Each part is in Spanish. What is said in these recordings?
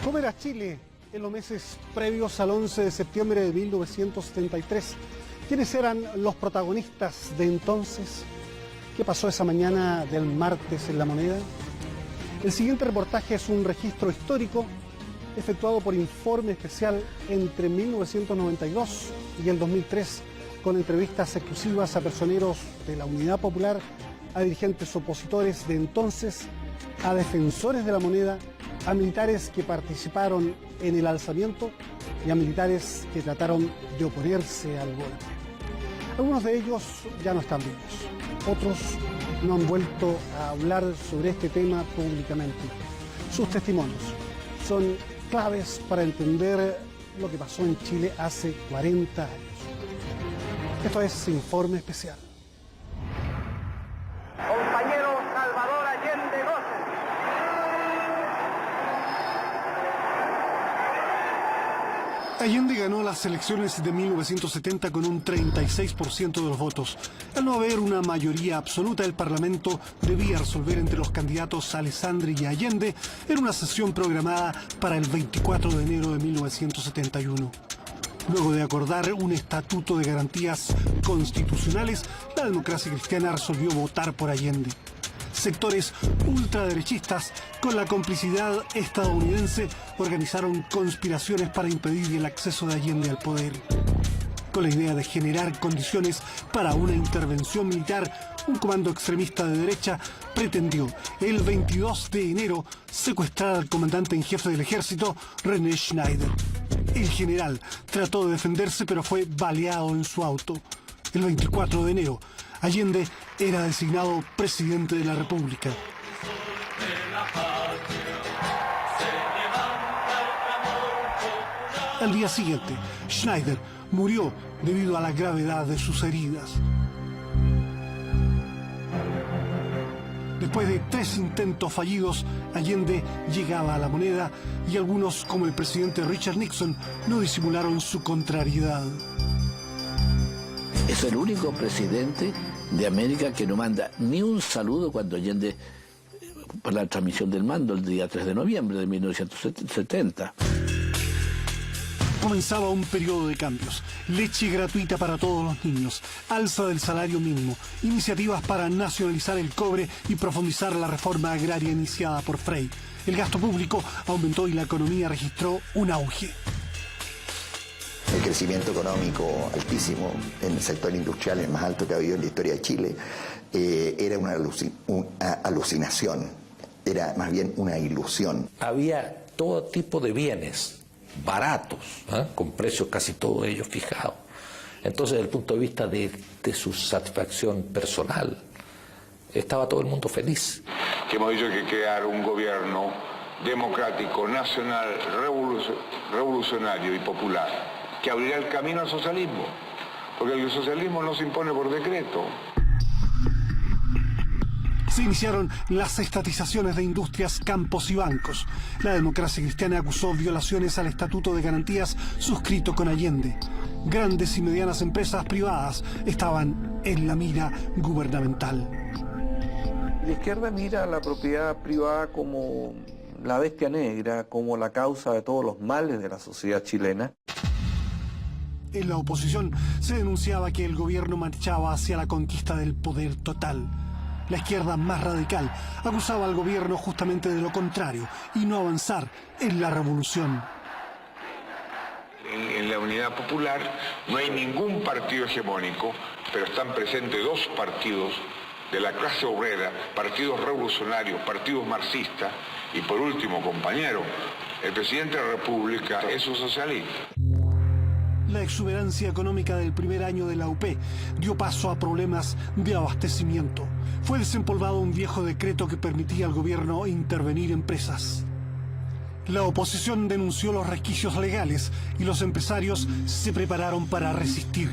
¿Cómo era Chile en los meses previos al 11 de septiembre de 1973? ¿Quiénes eran los protagonistas de entonces? ¿Qué pasó esa mañana del martes en La Moneda? El siguiente reportaje es un registro histórico efectuado por Informe Especial entre 1992 y el 2003, con entrevistas exclusivas a personeros de la Unidad Popular, a dirigentes opositores de entonces, a defensores de la moneda, a militares que participaron en el alzamiento y a militares que trataron de oponerse al golpe. Algunos de ellos ya no están vivos, otros no han vuelto a hablar sobre este tema públicamente. Sus testimonios son claves para entender lo que pasó en Chile hace 40 años. Esto es Informe Especial. Compañero Salvador Allende Gómez. Allende ganó las elecciones de 1970 con un 36% de los votos. Al no haber una mayoría absoluta, el Parlamento debía resolver entre los candidatos Alessandri y Allende en una sesión programada para el 24 de enero de 1971. Luego de acordar un estatuto de garantías constitucionales, la democracia cristiana resolvió votar por Allende. Sectores ultraderechistas, con la complicidad estadounidense, organizaron conspiraciones para impedir el acceso de Allende al poder. Con la idea de generar condiciones para una intervención militar, un comando extremista de derecha pretendió el 22 de enero secuestrar al comandante en jefe del ejército, René Schneider. El general trató de defenderse, pero fue baleado en su auto. El 24 de enero, Allende era designado presidente de la República. Al día siguiente, Schneider murió debido a la gravedad de sus heridas. Después de 3 intentos fallidos, Allende llegaba a La Moneda y algunos, como el presidente Richard Nixon, no disimularon su contrariedad. Es el único presidente de América que no manda ni un saludo cuando Allende, por la transmisión del mando el día 3 de noviembre de 1970. Comenzaba un periodo de cambios: leche gratuita para todos los niños, alza del salario mínimo, iniciativas para nacionalizar el cobre y profundizar la reforma agraria iniciada por Frei. El gasto público aumentó y la economía registró un auge. El crecimiento económico altísimo en el sector industrial, el más alto que ha habido en la historia de Chile, era una alucinación, era más bien una ilusión. Había todo tipo de bienes baratos, con precios casi todos ellos fijados. Entonces, desde el punto de vista de su satisfacción personal, estaba todo el mundo feliz. Que hemos dicho que crear un gobierno democrático, nacional, revolucionario y popular, que abrirá el camino al socialismo, porque el socialismo no se impone por decreto. Se iniciaron las estatizaciones de industrias, campos y bancos. La democracia cristiana acusó violaciones al Estatuto de Garantías suscrito con Allende. Grandes y medianas empresas privadas estaban en la mira gubernamental. La izquierda mira a la propiedad privada como la bestia negra, como la causa de todos los males de la sociedad chilena. En la oposición se denunciaba que el gobierno marchaba hacia la conquista del poder total. La izquierda más radical acusaba al gobierno justamente de lo contrario y no avanzar en la revolución. En la Unidad Popular no hay ningún partido hegemónico, pero están presentes 2 partidos de la clase obrera, partidos revolucionarios, partidos marxistas, y por último, compañero, el presidente de la República es un socialista. La exuberancia económica del primer año de la UP dio paso a problemas de abastecimiento. Fue desempolvado un viejo decreto que permitía al gobierno intervenir en presas. La oposición denunció los resquicios legales y los empresarios se prepararon para resistir.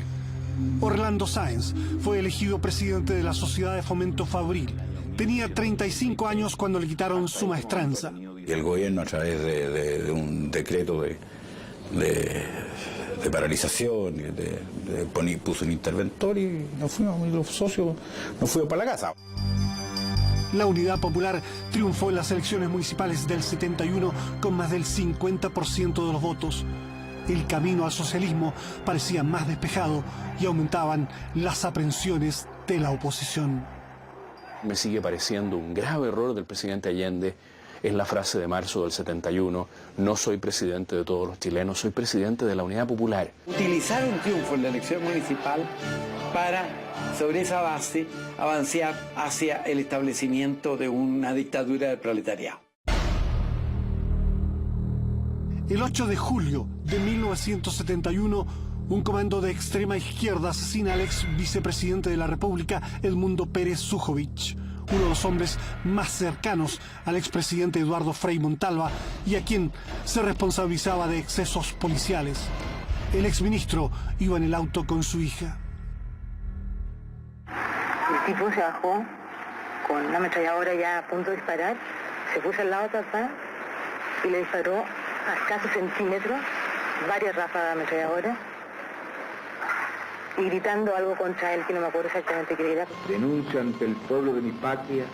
Orlando Sáenz fue elegido presidente de la Sociedad de Fomento Fabril. Tenía 35 años cuando le quitaron su maestranza. Y el gobierno, a través de un decreto de paralización, puso un interventor y nos fuimos, los socios nos fuimos para la casa. La Unidad Popular triunfó en las elecciones municipales del 71 con más del 50% de los votos. El camino al socialismo parecía más despejado y aumentaban las aprensiones de la oposición. Me sigue pareciendo un grave error del presidente Allende es la frase de marzo del 71, no soy presidente de todos los chilenos, soy presidente de la Unidad Popular. Utilizar un triunfo en la elección municipal para, sobre esa base, avanzar hacia el establecimiento de una dictadura del proletariado. El 8 de julio de 1971, un comando de extrema izquierda asesina al ex vicepresidente de la República, Edmundo Pérez Sujovic, uno de los hombres más cercanos al expresidente Eduardo Frei Montalva y a quien se responsabilizaba de excesos policiales. El exministro iba en el auto con su hija. El tipo se bajó con una ametralladora ya a punto de disparar, se puso al lado de papá y le disparó a escasos centímetros, varias ráfagas de ametralladora, y gritando algo contra él que no me acuerdo exactamente qué era. Denuncio ante el pueblo de mi patria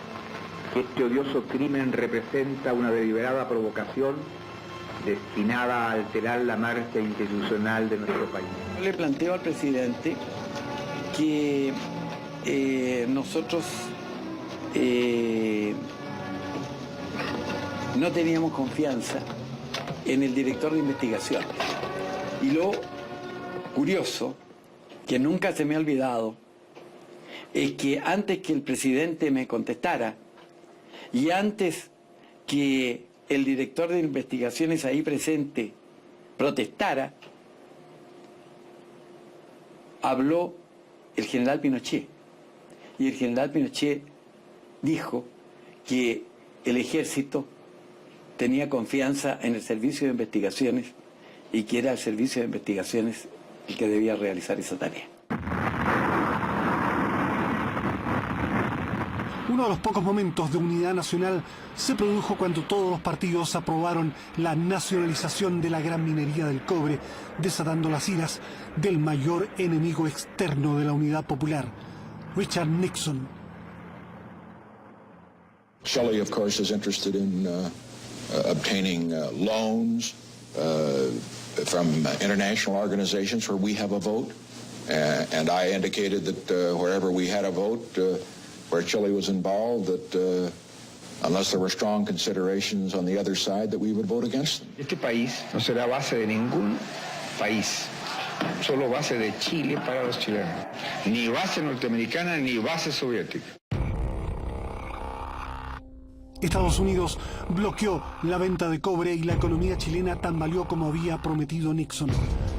que este odioso crimen representa una deliberada provocación destinada a alterar la marcha institucional de nuestro país. Le planteo al presidente que nosotros no teníamos confianza en el director de investigación. Y lo curioso, que nunca se me ha olvidado, es que antes que el presidente me contestara y antes que el director de investigaciones ahí presente protestara, habló el general Pinochet. Y el general Pinochet dijo que el ejército tenía confianza en el servicio de investigaciones y que era el servicio de investigaciones el que debía realizar esa tarea. Uno de los pocos momentos de unidad nacional se produjo cuando todos los partidos aprobaron la nacionalización de la gran minería del cobre, desatando las iras del mayor enemigo externo de la Unidad Popular, Richard Nixon. Shelley, of course, is interested in obtaining loans from international organizations where we have a vote. And I indicated that wherever we had a vote, where Chile was involved, that unless there were strong considerations on the other side, that we would vote against them. Este país no será base de ningún país, solo base de Chile para los chilenos. Ni base norteamericana ni base soviética. Estados Unidos bloqueó la venta de cobre y la economía chilena tambaleó como había prometido Nixon.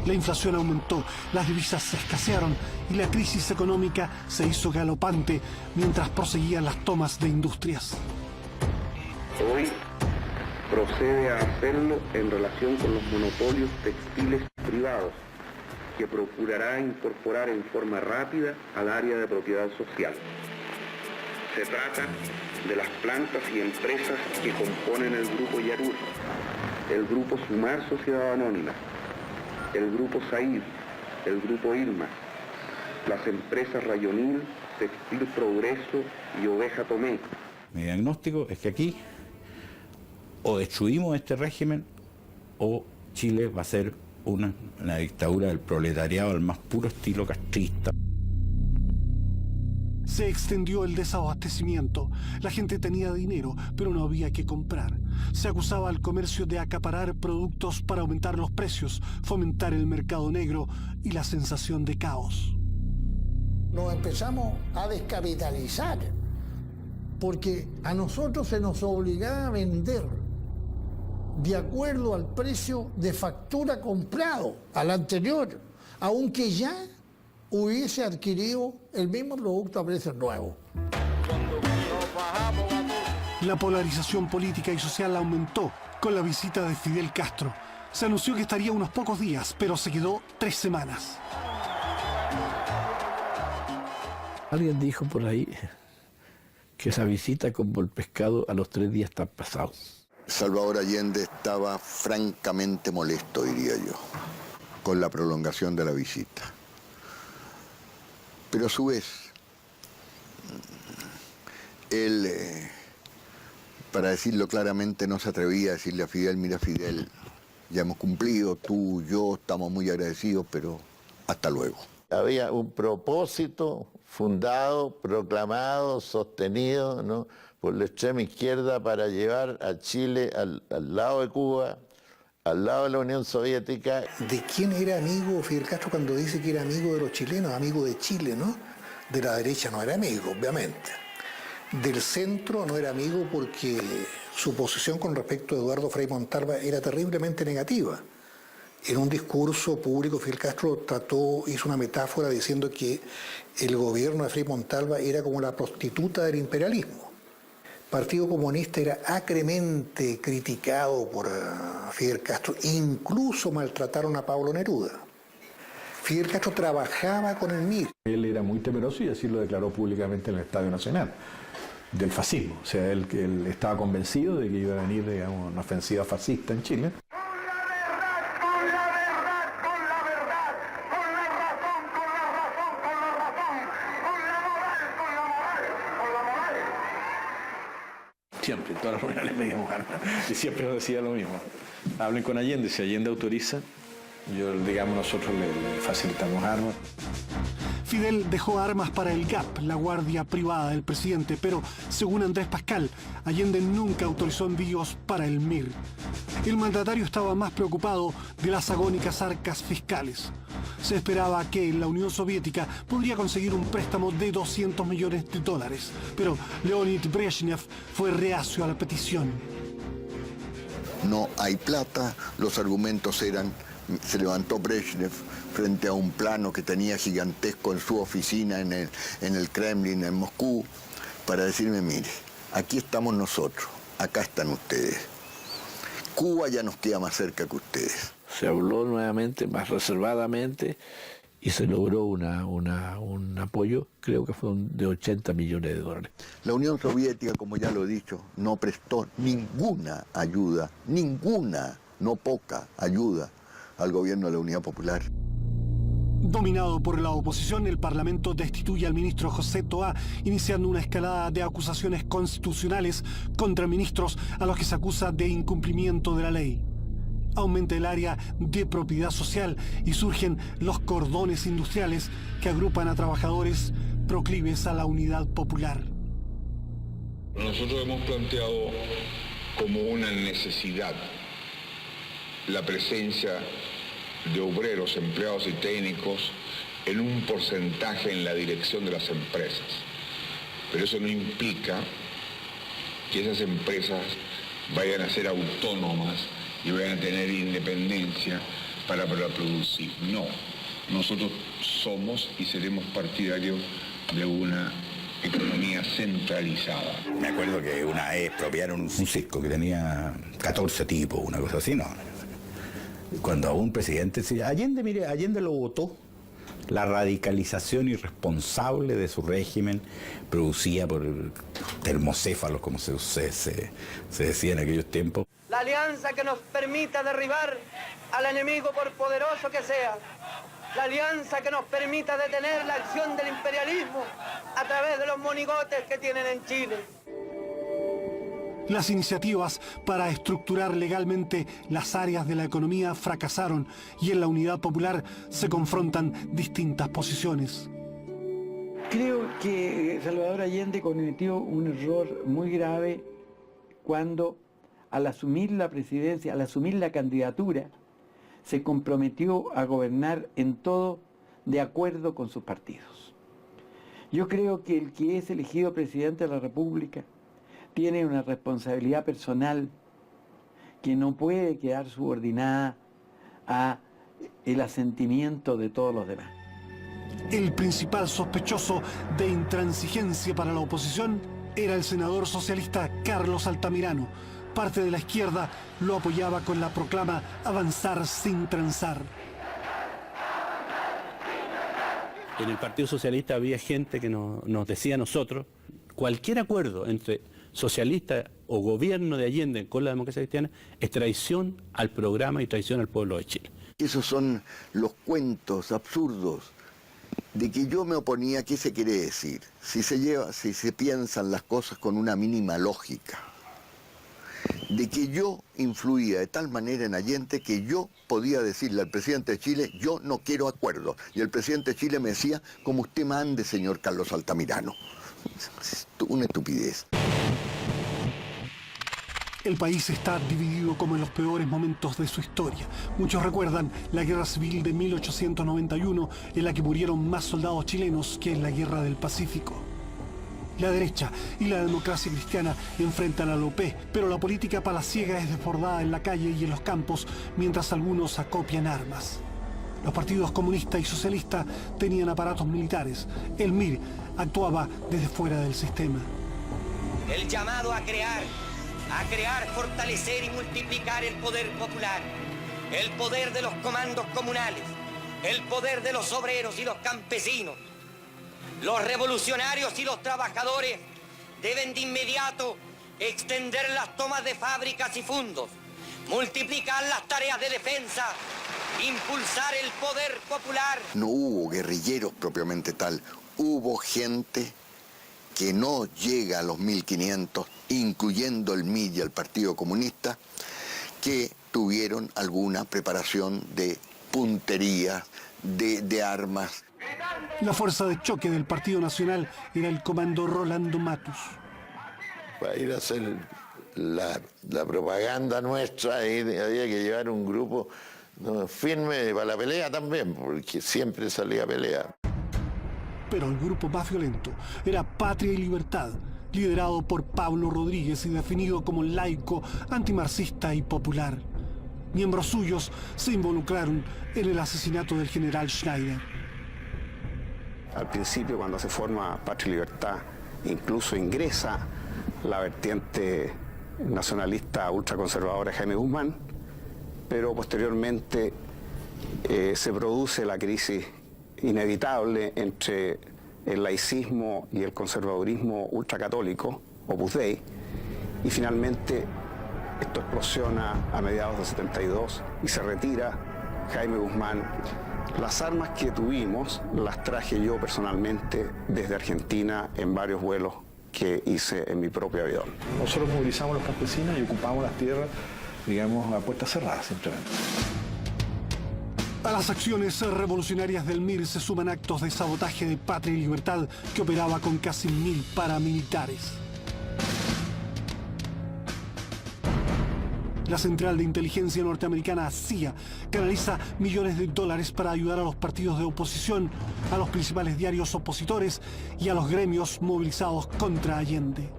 La inflación aumentó, las divisas se escasearon y la crisis económica se hizo galopante mientras proseguían las tomas de industrias. Hoy procede a hacerlo en relación con los monopolios textiles privados, que procurará incorporar en forma rápida al área de propiedad social. Se trata de las plantas y empresas que componen el Grupo Yarur, el Grupo Sumar Sociedad Anónima, el Grupo Said, el Grupo Ilma, las empresas Rayonil, Textil Progreso y Oveja Tomé. Mi diagnóstico es que aquí o destruimos este régimen o Chile va a ser una dictadura del proletariado al más puro estilo castrista. Se extendió el desabastecimiento. La gente tenía dinero, pero no había que comprar. Se acusaba al comercio de acaparar productos para aumentar los precios, fomentar el mercado negro y la sensación de caos. Nos empezamos a descapitalizar, porque a nosotros se nos obligaba a vender de acuerdo al precio de factura comprado, al anterior, aunque ya hubiese adquirido el mismo producto a precios nuevos. La polarización política y social aumentó con la visita de Fidel Castro. Se anunció que estaría unos pocos días, pero se quedó 3 semanas. Alguien dijo por ahí que esa visita como el pescado a los 3 días está pasado. Salvador Allende estaba francamente molesto, diría yo, con la prolongación de la visita. Pero a su vez, Él, para decirlo claramente, no se atrevía a decirle a Fidel, mira Fidel, ya hemos cumplido, tú, yo, estamos muy agradecidos, pero hasta luego. Había un propósito fundado, proclamado, sostenido, ¿no?, por la extrema izquierda para llevar a Chile al lado de Cuba, al lado de la Unión Soviética. ¿De quién era amigo Fidel Castro cuando dice que era amigo de los chilenos, amigo de Chile, ¿no? De la derecha no era amigo, obviamente. Del centro no era amigo porque su posición con respecto a Eduardo Frei Montalva era terriblemente negativa. En un discurso público, Fidel Castro hizo una metáfora diciendo que el gobierno de Frei Montalva era como la prostituta del imperialismo. El Partido Comunista era acremente criticado por Fidel Castro, incluso maltrataron a Pablo Neruda. Fidel Castro trabajaba con el MIR. Él era muy temeroso y así lo declaró públicamente en el Estadio Nacional, del fascismo. O sea, él estaba convencido de que iba a venir, digamos, una ofensiva fascista en Chile. Siempre, en todas las reuniones pedíamos armas. Y siempre nos decía lo mismo. Hablen con Allende, si Allende autoriza, nosotros le facilitamos armas. Fidel dejó armas para el GAP, la guardia privada del presidente, pero según Andrés Pascal, Allende nunca autorizó envíos para el MIR. El mandatario estaba más preocupado de las agónicas arcas fiscales. Se esperaba que la Unión Soviética podría conseguir un préstamo de $200 millones, pero Leonid Brezhnev fue reacio a la petición. No hay plata, los argumentos eran, se levantó Brezhnev frente a un plano que tenía gigantesco en su oficina en el Kremlin, en Moscú, para decirme, mire, aquí estamos nosotros, acá están ustedes. Cuba ya nos queda más cerca que ustedes. Se habló nuevamente, más reservadamente, y se logró un apoyo, creo que fue de $80 millones. La Unión Soviética, como ya lo he dicho, no prestó ninguna ayuda, ninguna, no poca ayuda al gobierno de la Unidad Popular. Dominado por la oposición, el Parlamento destituye al ministro José Toá, iniciando una escalada de acusaciones constitucionales contra ministros a los que se acusa de incumplimiento de la ley. Aumenta el área de propiedad social y surgen los cordones industriales que agrupan a trabajadores proclives a la unidad popular. Nosotros hemos planteado como una necesidad la presencia de obreros, empleados y técnicos en un porcentaje en la dirección de las empresas. Pero eso no implica que esas empresas vayan a ser autónomas y vayan a tener independencia para producir. No, nosotros somos y seremos partidarios de una economía centralizada. Me acuerdo que una vez expropiaron un circo que tenía 14 tipos, una cosa así, no. Cuando a un presidente decía, Allende lo votó, la radicalización irresponsable de su régimen producida por termocéfalos, como se decía en aquellos tiempos. La alianza que nos permita derribar al enemigo por poderoso que sea. La alianza que nos permita detener la acción del imperialismo a través de los monigotes que tienen en Chile. Las iniciativas para estructurar legalmente las áreas de la economía fracasaron y en la Unidad Popular se confrontan distintas posiciones. Creo que Salvador Allende cometió un error muy grave cuando, al asumir la presidencia, al asumir la candidatura, se comprometió a gobernar en todo de acuerdo con sus partidos. Yo creo que el que es elegido presidente de la República tiene una responsabilidad personal que no puede quedar subordinada a el asentimiento de todos los demás. El principal sospechoso de intransigencia para la oposición era el senador socialista Carlos Altamirano. Parte de la izquierda lo apoyaba con la proclama "avanzar sin transar". En el Partido Socialista había gente que nos decía a nosotros, cualquier acuerdo entre socialista o gobierno de Allende con la democracia cristiana es traición al programa y traición al pueblo de Chile. Esos son los cuentos absurdos De que yo me oponía, ¿qué se quiere decir? Si se piensan las cosas con una mínima lógica. De que yo influía de tal manera en Allende que yo podía decirle al presidente de Chile, yo no quiero acuerdo. Y el presidente de Chile me decía, como usted mande, señor Carlos Altamirano. Una estupidez. El país está dividido como en los peores momentos de su historia. Muchos recuerdan la Guerra Civil de 1891, en la que murieron más soldados chilenos que en la Guerra del Pacífico. La derecha y la democracia cristiana enfrentan a la OP, pero la política palaciega es desbordada en la calle y en los campos, mientras algunos acopian armas. Los partidos comunista y socialista tenían aparatos militares. El MIR actuaba desde fuera del sistema. El llamado a crear, fortalecer y multiplicar el poder popular, el poder de los comandos comunales, el poder de los obreros y los campesinos. Los revolucionarios y los trabajadores deben de inmediato extender las tomas de fábricas y fundos, multiplicar las tareas de defensa, impulsar el poder popular. No hubo guerrilleros propiamente tal, hubo gente que no llega a los 1500, incluyendo el MIR y el Partido Comunista, que tuvieron alguna preparación de puntería, de armas. La fuerza de choque del Partido Nacional era el comando Rolando Matus. Para ir a hacer la propaganda nuestra, había que llevar un grupo firme para la pelea también, porque siempre salía a pelear. Pero el grupo más violento era Patria y Libertad, liderado por Pablo Rodríguez y definido como laico, antimarxista y popular. Miembros suyos se involucraron en el asesinato del general Schneider. Al principio, cuando se forma Patria y Libertad, incluso ingresa la vertiente nacionalista ultraconservadora Jaime Guzmán, pero posteriormente se produce la crisis inevitable entre el laicismo y el conservadurismo ultracatólico, Opus Dei, y finalmente esto explosiona a mediados del 72 y se retira Jaime Guzmán. Las armas que tuvimos las traje yo personalmente desde Argentina en varios vuelos que hice en mi propio avión. Nosotros movilizamos a los campesinos y ocupamos las tierras, digamos, a puertas cerradas simplemente. A las acciones revolucionarias del MIR se suman actos de sabotaje de Patria y Libertad, que operaba con casi 1000 paramilitares. La Central de Inteligencia Norteamericana, CIA, canaliza millones de dólares para ayudar a los partidos de oposición, a los principales diarios opositores y a los gremios movilizados contra Allende.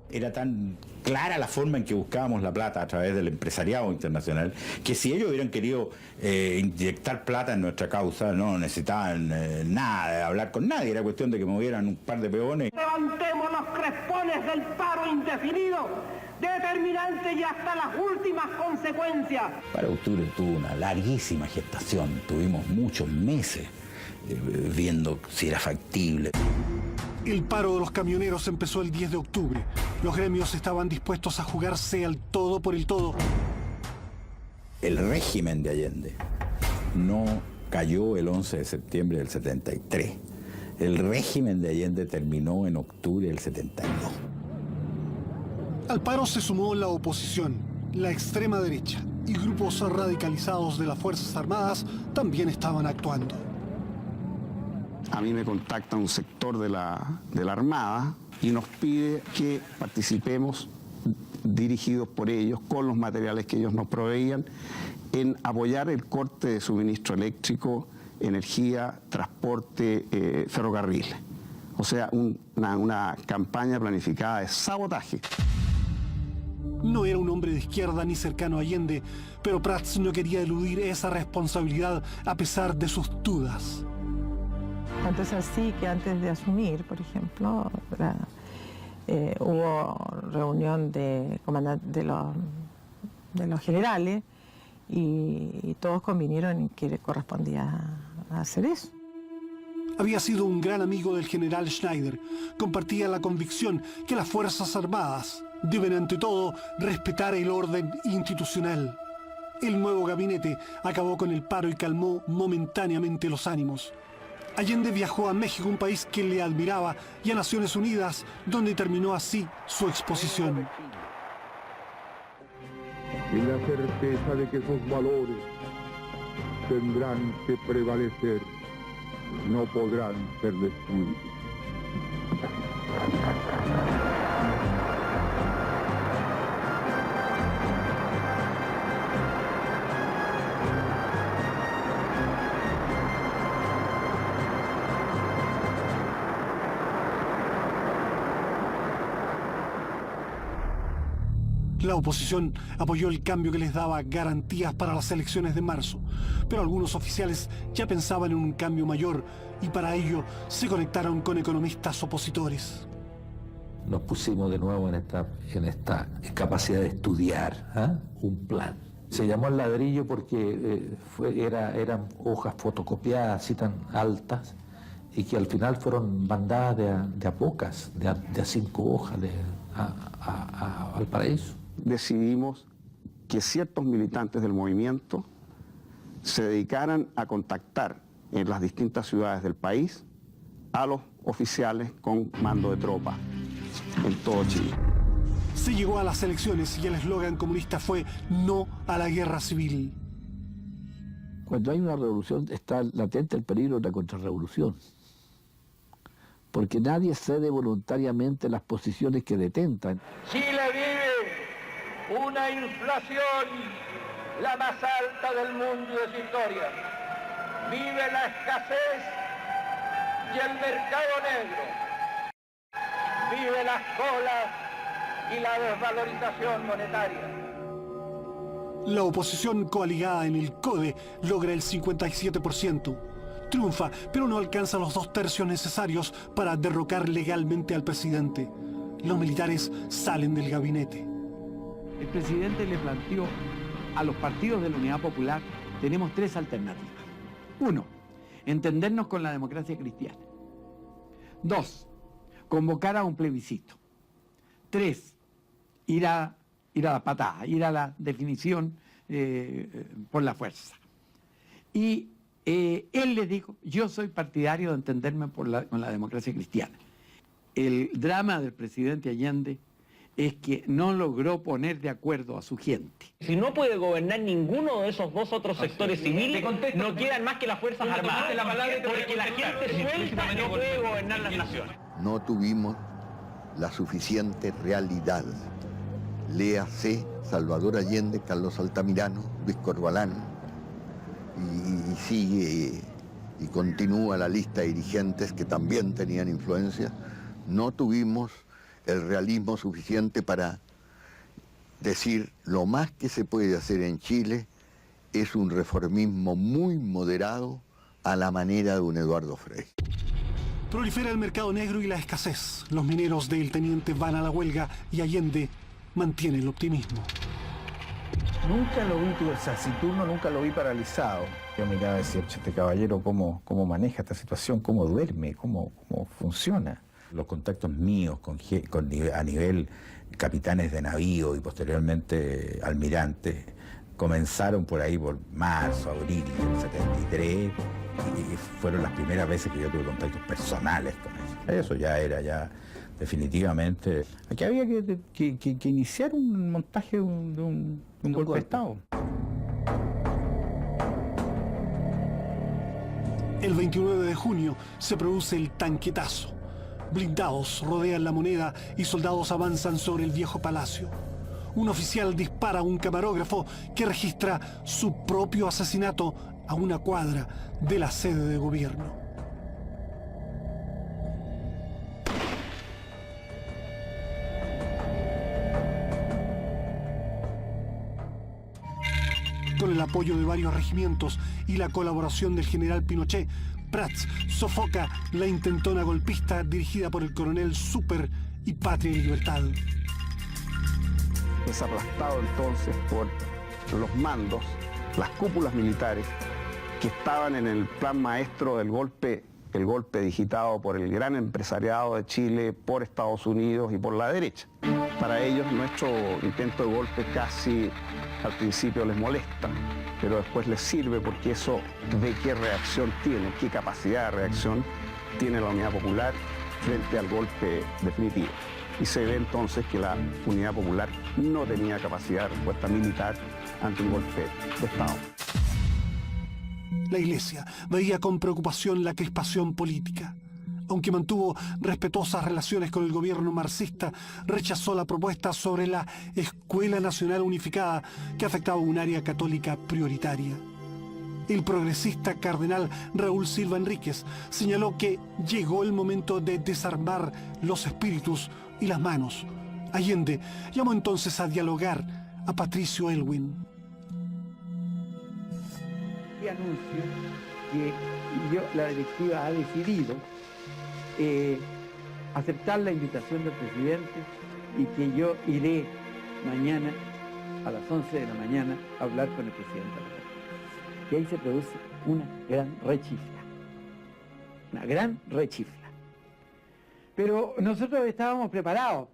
Era tan clara la forma en que buscábamos la plata a través del empresariado internacional, que si ellos hubieran querido inyectar plata en nuestra causa, no necesitaban nada de hablar con nadie, era cuestión de que movieran un par de peones. Levantemos los crespones del paro indefinido, determinante y hasta las últimas consecuencias. Para octubre tuvo una larguísima gestación, tuvimos muchos meses viendo si era factible. El paro de los camioneros empezó el 10 de octubre. Los gremios estaban dispuestos a jugarse al todo por el todo. El régimen de Allende no cayó el 11 de septiembre del 73. El régimen de Allende terminó en octubre del 72. Al paro se sumó la oposición, la extrema derecha y grupos radicalizados de las Fuerzas Armadas también estaban actuando. A mí me contacta un sector de la Armada y nos pide que participemos, dirigidos por ellos, con los materiales que ellos nos proveían, en apoyar el corte de suministro eléctrico, energía, transporte, ferrocarril. O sea, una campaña planificada de sabotaje. No era un hombre de izquierda ni cercano a Allende, pero Prats no quería eludir esa responsabilidad a pesar de sus dudas. Entonces así que antes de asumir, por ejemplo, hubo reunión de los generales y todos convinieron en que le correspondía hacer eso. Había sido un gran amigo del general Schneider. Compartía la convicción que las Fuerzas Armadas deben ante todo respetar el orden institucional. El nuevo gabinete acabó con el paro y calmó momentáneamente los ánimos. Allende viajó a México, un país que le admiraba, y a Naciones Unidas, donde terminó así su exposición. Y la certeza de que esos valores tendrán que prevalecer, no podrán ser destruidos. La oposición apoyó el cambio que les daba garantías para las elecciones de marzo, pero algunos oficiales ya pensaban en un cambio mayor y para ello se conectaron con economistas opositores. Nos pusimos de nuevo en esta capacidad de estudiar un plan. Se llamó el ladrillo porque eran hojas fotocopiadas así tan altas y que al final fueron bandadas de a pocas, de a 5 hojas a Valparaíso. Decidimos que ciertos militantes del movimiento se dedicaran a contactar en las distintas ciudades del país a los oficiales con mando de tropa en todo Chile. Se llegó a las elecciones y el eslogan comunista fue "No a la guerra civil". Cuando hay una revolución está latente el peligro de la contrarrevolución, porque nadie cede voluntariamente las posiciones que detentan. Chile vive una inflación la más alta del mundo y de su historia. Vive la escasez y el mercado negro. Vive las colas y la desvalorización monetaria. La oposición coaligada en el CODE logra el 57%. Triunfa, pero no alcanza los 2/3 necesarios para derrocar legalmente al presidente. Los militares salen del gabinete. El presidente le planteó a los partidos de la Unidad Popular, tenemos 3 alternativas. 1, entendernos con la democracia cristiana. 2, convocar a un plebiscito. 3, ir a la patada, ir a la definición por la fuerza. Y él le dijo, yo soy partidario de entenderme con la democracia cristiana. El drama del presidente Allende es que no logró poner de acuerdo a su gente. Si no puede gobernar ninguno de esos dos otros sectores civiles, no quedan más que las Fuerzas Armadas, porque la gente suelta no puede gobernar las naciones. No tuvimos la suficiente realidad. Léase Salvador Allende, Carlos Altamirano, Luis Corbalán, y sigue y continúa la lista de dirigentes que también tenían influencia. No tuvimos el realismo suficiente para decir lo más que se puede hacer en Chile es un reformismo muy moderado a la manera de un Eduardo Frei. Prolifera el mercado negro y la escasez. Los mineros del teniente van a la huelga y Allende mantiene el optimismo. Nunca lo vi, o sea, Saturno nunca lo vi paralizado. Yo miraba y decía, este caballero, ¿cómo maneja esta situación? ¿Cómo duerme? ¿Cómo funciona? Los contactos míos a nivel capitanes de navío y posteriormente almirantes comenzaron por ahí por marzo, abril del 73 y fueron las primeras veces que yo tuve contactos personales con ellos. Eso ya era definitivamente... Aquí había que iniciar un montaje de un golpe de Estado. El 29 de junio se produce el tanquetazo. Blindados rodean la Moneda y soldados avanzan sobre el viejo palacio. Un oficial dispara a un camarógrafo que registra su propio asesinato a una cuadra de la sede de gobierno. Con el apoyo de varios regimientos y la colaboración del general Pinochet, Prats sofoca la intentona golpista dirigida por el coronel Super y Patria y Libertad. Es aplastado entonces por los mandos, las cúpulas militares que estaban en el plan maestro del golpe, el golpe digitado por el gran empresariado de Chile, por Estados Unidos y por la derecha. Para ellos nuestro intento de golpe casi al principio les molesta, pero después les sirve porque eso de qué reacción tiene, qué capacidad de reacción tiene la Unidad Popular frente al golpe definitivo. Y se ve entonces que la Unidad Popular no tenía capacidad de respuesta militar ante un golpe de Estado. La Iglesia veía con preocupación la crispación política. Aunque mantuvo respetuosas relaciones con el gobierno marxista, rechazó la propuesta sobre la Escuela Nacional Unificada que afectaba un área católica prioritaria. El progresista cardenal Raúl Silva Enríquez señaló que llegó el momento de desarmar los espíritus y las manos. Allende llamó entonces a dialogar a Patricio Aylwin. Y anuncio que la directiva ha decidido aceptar la invitación del presidente y que yo iré mañana a las 11 de la mañana a hablar con el presidente de la República. Y ahí se produce una gran rechifla. Una gran rechifla. Pero nosotros estábamos preparados.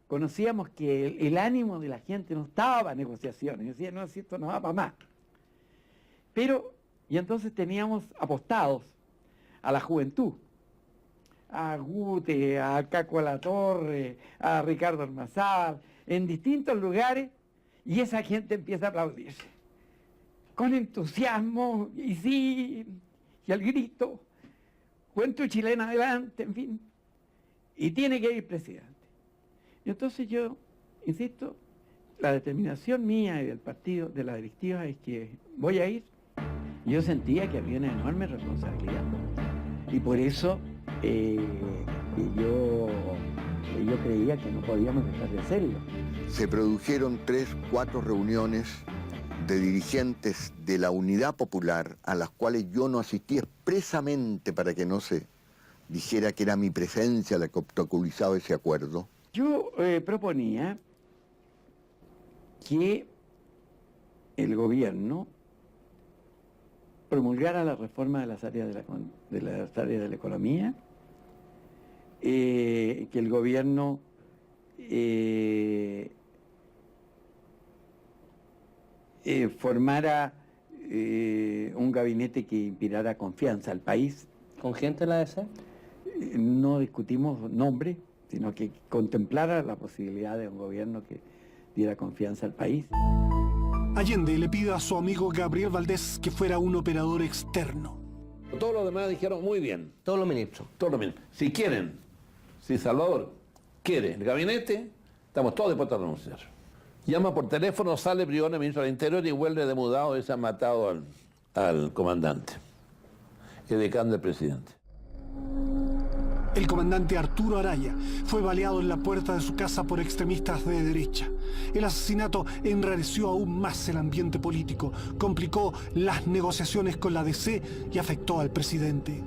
Conocíamos que el ánimo de la gente no estaba para negociaciones. Decía, no, si esto no va para más. Y entonces teníamos apostados a la juventud, a Gute, a Caco Latorre, a Ricardo Almazar, en distintos lugares, y esa gente empieza a aplaudirse. Con entusiasmo, y sí, y al grito, Juventud Chilena adelante, en fin, y tiene que ir presidente. Y entonces yo, insisto, la determinación mía y del partido, de la directiva, es que voy a ir. Yo sentía que había una enorme responsabilidad. Y por eso yo creía que no podíamos dejar de hacerlo. Se produjeron 3, 4 reuniones de dirigentes de la Unidad Popular a las cuales yo no asistí expresamente para que no se dijera que era mi presencia la que obstaculizaba ese acuerdo. Yo proponía que el gobierno promulgara la reforma de las áreas de la economía, que el gobierno formara un gabinete que inspirara confianza al país. ¿Con gente de la DC? No discutimos nombre, sino que contemplara la posibilidad de un gobierno que diera confianza al país. Allende le pide a su amigo Gabriel Valdés que fuera un operador externo. Todos los demás dijeron muy bien. Todos los ministros. Todos los ministros. Si quieren, si Salvador quiere el gabinete, estamos todos dispuestos a renunciar. Llama por teléfono, sale Briones, ministro del Interior, y vuelve demudado y se ha matado al comandante. Edecán del presidente. El comandante Arturo Araya fue baleado en la puerta de su casa por extremistas de derecha. El asesinato enrareció aún más el ambiente político, complicó las negociaciones con la DC y afectó al presidente.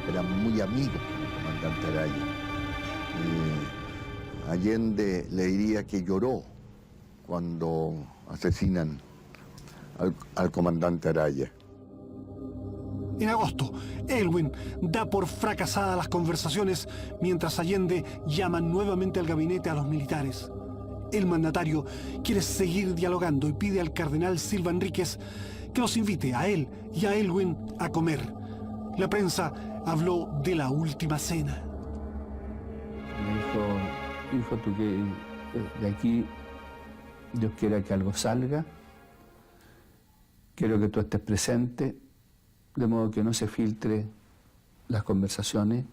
Era muy amigo del comandante Araya. Allende le diría que lloró cuando asesinan al comandante Araya. En agosto, Aylwin da por fracasadas las conversaciones mientras Allende llama nuevamente al gabinete a los militares. El mandatario quiere seguir dialogando y pide al cardenal Silva Enríquez que los invite a él y a Aylwin a comer. La prensa habló de la última cena. Me dijo, hijo, tú que de aquí Dios quiera que algo salga. Quiero que tú estés presente, de modo que no se filtre las conversaciones,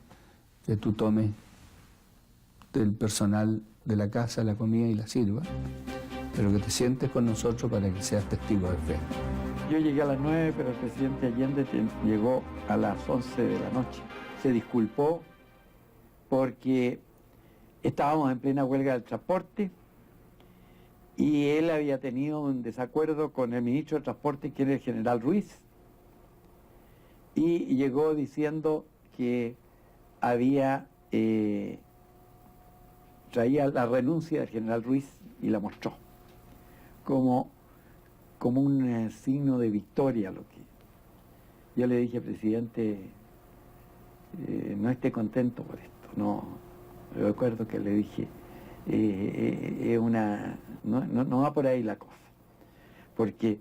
que tú tomes del personal de la casa la comida y la sirvas, pero que te sientes con nosotros para que seas testigo de fe. Yo llegué a las 9, pero el presidente Allende llegó a las 11 de la noche. Se disculpó porque estábamos en plena huelga del transporte y él había tenido un desacuerdo con el ministro de Transporte, que era el general Ruiz, y llegó diciendo que traía la renuncia del general Ruiz y la mostró como un signo de victoria. Lo que yo le dije, presidente, no esté contento por esto. No, recuerdo que le dije, no va por ahí la cosa. Porque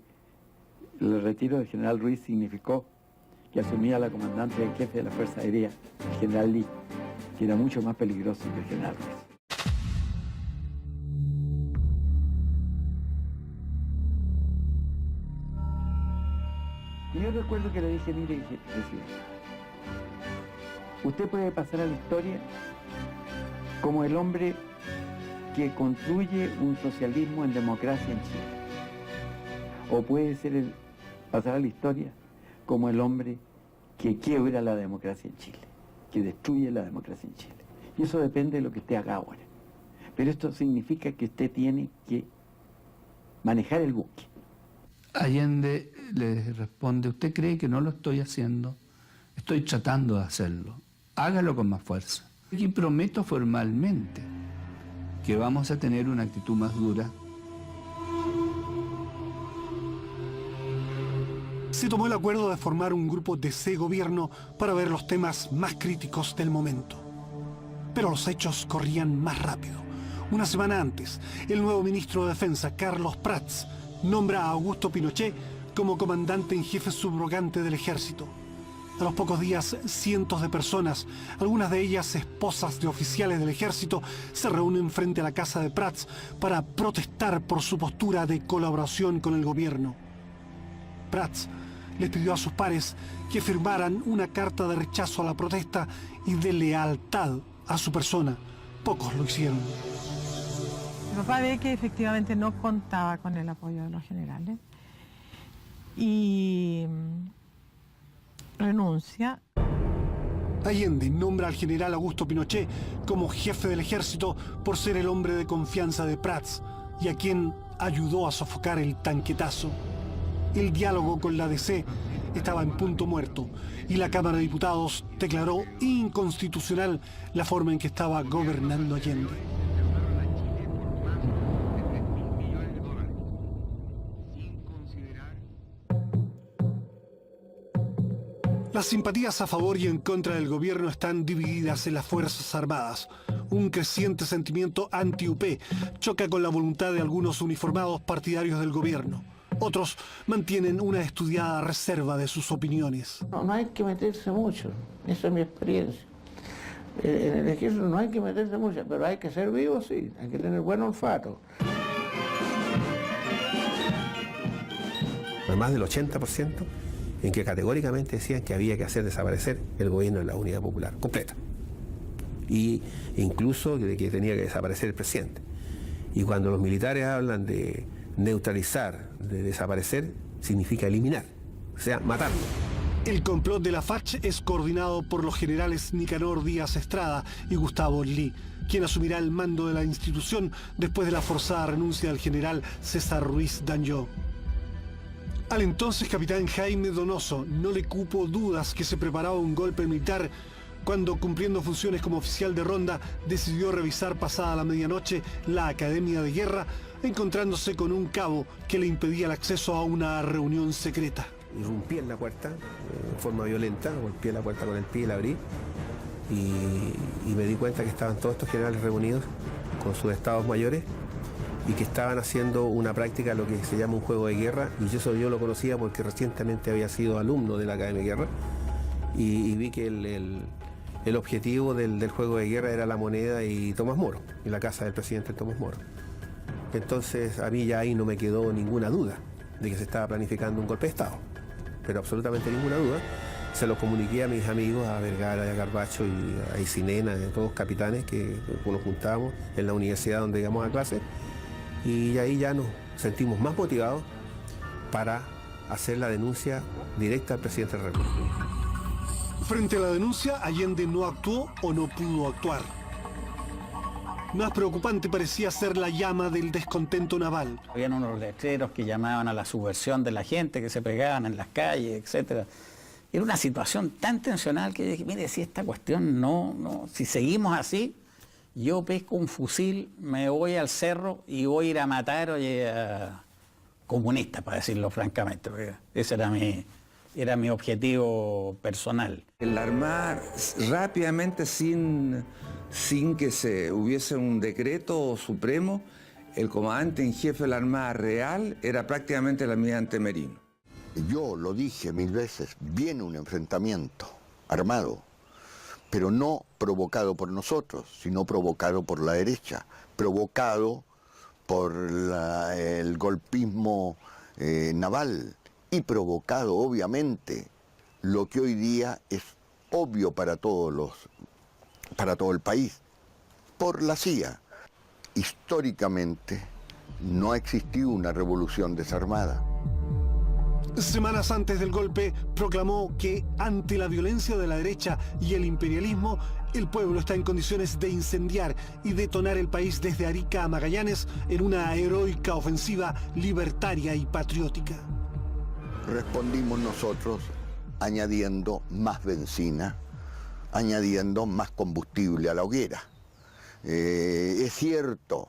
el retiro del general Ruiz significó que asumía la comandancia en jefe de la Fuerza Aérea, el general Lee, que era mucho más peligroso que el general Ruiz. Y yo recuerdo que le dije, mire, presidente, usted puede pasar a la historia como el hombre que construye un socialismo en democracia en Chile. O puede ser pasar a la historia como el hombre que quiebra la democracia en Chile, que destruye la democracia en Chile. Y eso depende de lo que usted haga ahora. Pero esto significa que usted tiene que manejar el buque. Allende le responde, ¿usted cree que no lo estoy haciendo? Estoy tratando de hacerlo. Hágalo con más fuerza. Y prometo formalmente que vamos a tener una actitud más dura. Se tomó el acuerdo de formar un grupo de gobierno para ver los temas más críticos del momento. Pero los hechos corrían más rápido. Una semana antes, el nuevo ministro de Defensa, Carlos Prats, nombra a Augusto Pinochet como comandante en jefe subrogante del ejército. A los pocos días, cientos de personas, algunas de ellas esposas de oficiales del ejército, se reúnen frente a la casa de Prats para protestar por su postura de colaboración con el gobierno. Prats les pidió a sus pares que firmaran una carta de rechazo a la protesta y de lealtad a su persona. Pocos lo hicieron. Mi papá ve que efectivamente no contaba con el apoyo de los generales y renuncia. Allende nombra al general Augusto Pinochet como jefe del ejército por ser el hombre de confianza de Prats y a quien ayudó a sofocar el tanquetazo. El diálogo con la DC estaba en punto muerto y la Cámara de Diputados declaró inconstitucional la forma en que estaba gobernando Allende. Las simpatías a favor y en contra del gobierno están divididas en las Fuerzas Armadas. Un creciente sentimiento anti-UP choca con la voluntad de algunos uniformados partidarios del gobierno. Otros mantienen una estudiada reserva de sus opiniones. No hay que meterse mucho, esa es mi experiencia. En el ejército no hay que meterse mucho, pero hay que ser vivo, sí, hay que tener buen olfato. Más del 80% en que categóricamente decían que había que hacer desaparecer el gobierno de la Unidad Popular, completa. Y incluso de que tenía que desaparecer el presidente. Y cuando los militares hablan de neutralizar, de desaparecer, significa eliminar, o sea, matarlo. El complot de la FACH es coordinado por los generales Nicanor Díaz Estrada y Gustavo Lee, quien asumirá el mando de la institución después de la forzada renuncia del general César Ruiz Danjó. Al entonces capitán Jaime Donoso no le cupo dudas que se preparaba un golpe militar cuando, cumpliendo funciones como oficial de ronda, decidió revisar pasada la medianoche la Academia de Guerra, encontrándose con un cabo que le impedía el acceso a una reunión secreta. Irrumpí en la puerta de forma violenta, golpeé la puerta con el pie y la abrí y me di cuenta que estaban todos estos generales reunidos con sus estados mayores y que estaban haciendo una práctica, lo que se llama un juego de guerra, y eso yo lo conocía porque recientemente había sido alumno de la Academia de Guerra y vi que el objetivo del juego de guerra era la moneda y Tomás Moro, y la casa del presidente Tomás Moro. Entonces a mí ya ahí no me quedó ninguna duda de que se estaba planificando un golpe de Estado, pero absolutamente ninguna duda. Se lo comuniqué a mis amigos, a Vergara, a Garbacho y a Isinena, a todos capitanes que nos juntábamos en la universidad donde íbamos a clase, y ahí ya nos sentimos más motivados para hacer la denuncia directa al presidente de la República. Frente a la denuncia, Allende no actuó o no pudo actuar. Más preocupante parecía ser la llama del descontento naval. Habían unos letreros que llamaban a la subversión de la gente, que se pegaban en las calles, etc. Era una situación tan tensional que yo dije, mire, si esta cuestión si seguimos así, yo pesco un fusil, me voy al cerro y voy a ir a matar a comunistas, para decirlo francamente. Ese era mi objetivo personal. La Armada rápidamente, sin sin que se hubiese un decreto supremo, el comandante en jefe de la Armada Real era prácticamente el almirante Merino. Yo lo dije 1000 veces, viene un enfrentamiento armado, pero no provocado por nosotros, sino provocado por la derecha, provocado por el golpismo naval y provocado, obviamente, lo que hoy día es obvio para todo el país, por la CIA. Históricamente no ha existido una revolución desarmada. Semanas antes del golpe proclamó que ante la violencia de la derecha y el imperialismo, el pueblo está en condiciones de incendiar y detonar el país desde Arica a Magallanes en una heroica ofensiva libertaria y patriótica. Respondimos nosotros añadiendo más benzina, añadiendo más combustible a la hoguera. Es cierto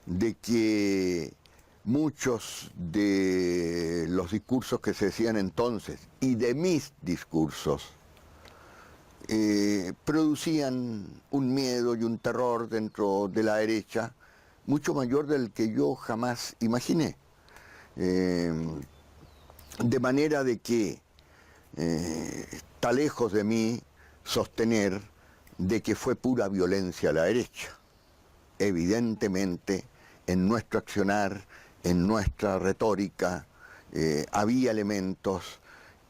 de que muchos de los discursos que se decían entonces y de mis discursos producían un miedo y un terror dentro de la derecha mucho mayor del que yo jamás imaginé. De manera de que está lejos de mí sostener de que fue pura violencia a la derecha. Evidentemente, en nuestro accionar, en nuestra retórica, había elementos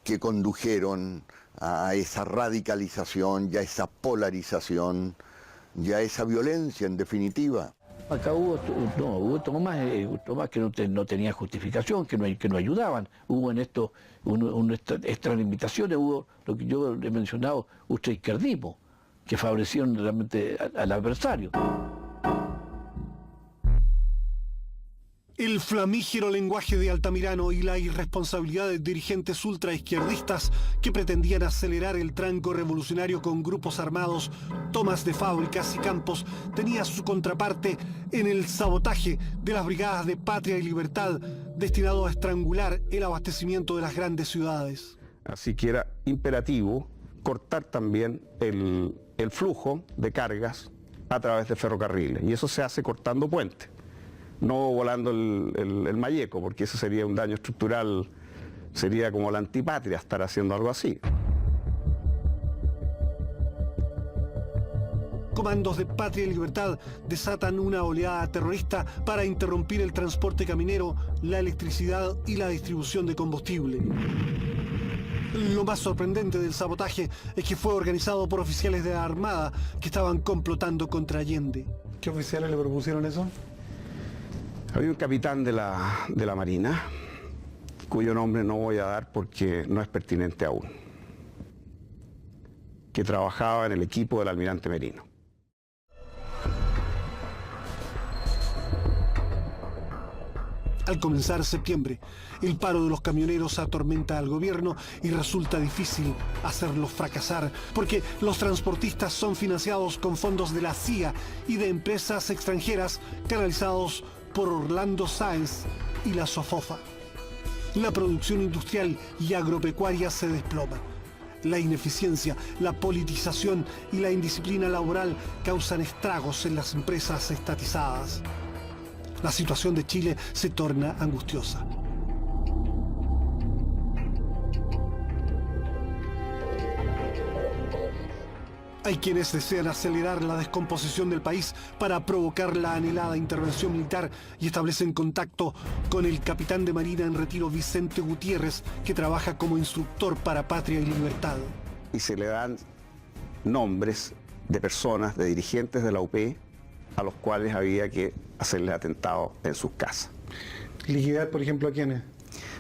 que condujeron a esa radicalización y a esa polarización y a esa violencia, en definitiva. Acá hubo tomas que no tenían justificación, que no ayudaban. Hubo en esto extralimitaciones, hubo lo que yo he mencionado, ultraizquierdismo, que favorecieron realmente al adversario. El flamígero lenguaje de Altamirano y la irresponsabilidad de dirigentes ultraizquierdistas que pretendían acelerar el tranco revolucionario con grupos armados, tomas de fábricas y campos, tenía su contraparte en el sabotaje de las brigadas de Patria y Libertad, destinado a estrangular el abastecimiento de las grandes ciudades. Así que era imperativo cortar también el flujo de cargas a través de ferrocarriles, y eso se hace cortando puentes. No volando el Mayeco, porque eso sería un daño estructural, sería como la antipatria estar haciendo algo así. Comandos de Patria y Libertad desatan una oleada terrorista para interrumpir el transporte caminero, la electricidad y la distribución de combustible. Lo más sorprendente del sabotaje es que fue organizado por oficiales de la Armada que estaban complotando contra Allende. ¿Qué oficiales le propusieron eso? Había un capitán de la Marina, cuyo nombre no voy a dar porque no es pertinente aún, que trabajaba en el equipo del almirante Merino. Al comenzar septiembre, el paro de los camioneros atormenta al gobierno y resulta difícil hacerlo fracasar, porque los transportistas son financiados con fondos de la CIA y de empresas extranjeras canalizados por Orlando Sáenz y la Sofofa. La producción industrial y agropecuaria se desploma. La ineficiencia, la politización y la indisciplina laboral causan estragos en las empresas estatizadas. La situación de Chile se torna angustiosa. Hay quienes desean acelerar la descomposición del país para provocar la anhelada intervención militar y establecen contacto con el capitán de Marina en retiro Vicente Gutiérrez, que trabaja como instructor para Patria y Libertad. Y se le dan nombres de personas, de dirigentes de la UP, a los cuales había que hacerles atentados en sus casas. ¿Liquidar, por ejemplo, a quiénes?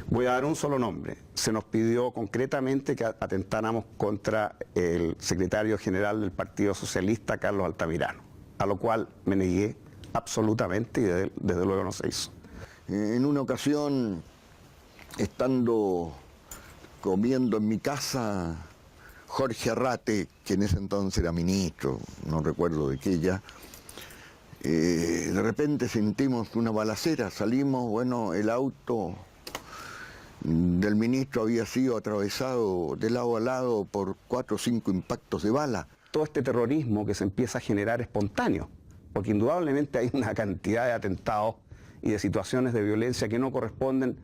Voy a dar un solo nombre. Se nos pidió concretamente que atentáramos contra el secretario general del Partido Socialista, Carlos Altamirano, a lo cual me negué absolutamente y desde luego no se hizo. En una ocasión, estando comiendo en mi casa, Jorge Arrate, que en ese entonces era ministro, no recuerdo de qué ya, de repente sentimos una balacera, salimos, bueno, el auto del ministro había sido atravesado de lado a lado por 4 o 5 impactos de bala. todo este terrorismo que se empieza a generar espontáneo, porque indudablemente hay una cantidad de atentados y de situaciones de violencia que no corresponden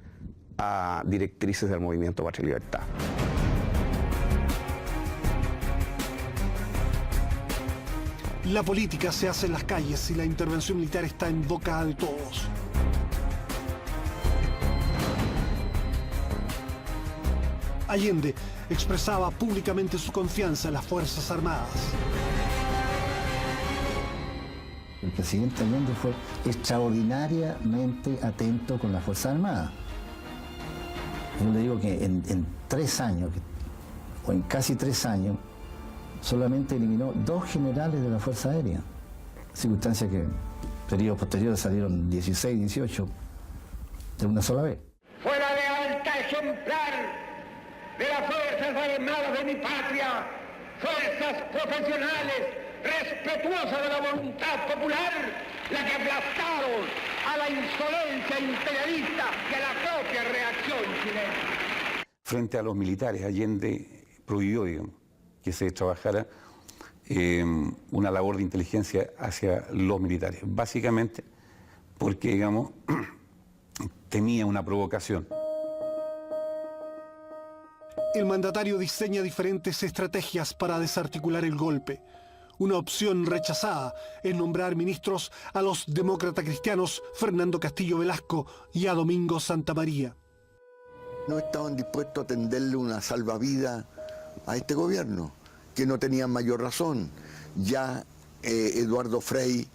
a directrices del movimiento Patria y Libertad. La política se hace en las calles y la intervención militar está en boca de todos. Allende expresaba públicamente su confianza en las Fuerzas Armadas. El presidente Allende fue extraordinariamente atento con las Fuerzas Armadas. Yo le digo que en 3 años, o en casi 3 años, solamente eliminó 2 generales de la Fuerza Aérea. Circunstancia que periodos posteriores salieron 16, 18 de una sola vez. Fuera de alta ejemplar de las Fuerzas Armadas de mi patria, fuerzas profesionales, respetuosas de la voluntad popular, la que aplastaron a la insolencia imperialista y a la propia reacción chilena. Frente a los militares, Allende prohibió, digamos, que se trabajara una labor de inteligencia hacia los militares, básicamente porque, digamos, temía una provocación. El mandatario diseña diferentes estrategias para desarticular el golpe. Una opción rechazada es nombrar ministros a los demócratas cristianos Fernando Castillo Velasco y a Domingo Santamaría. No estaban dispuestos a tenderle una salvavidas a este gobierno, que no tenían mayor razón. Ya Eduardo Frei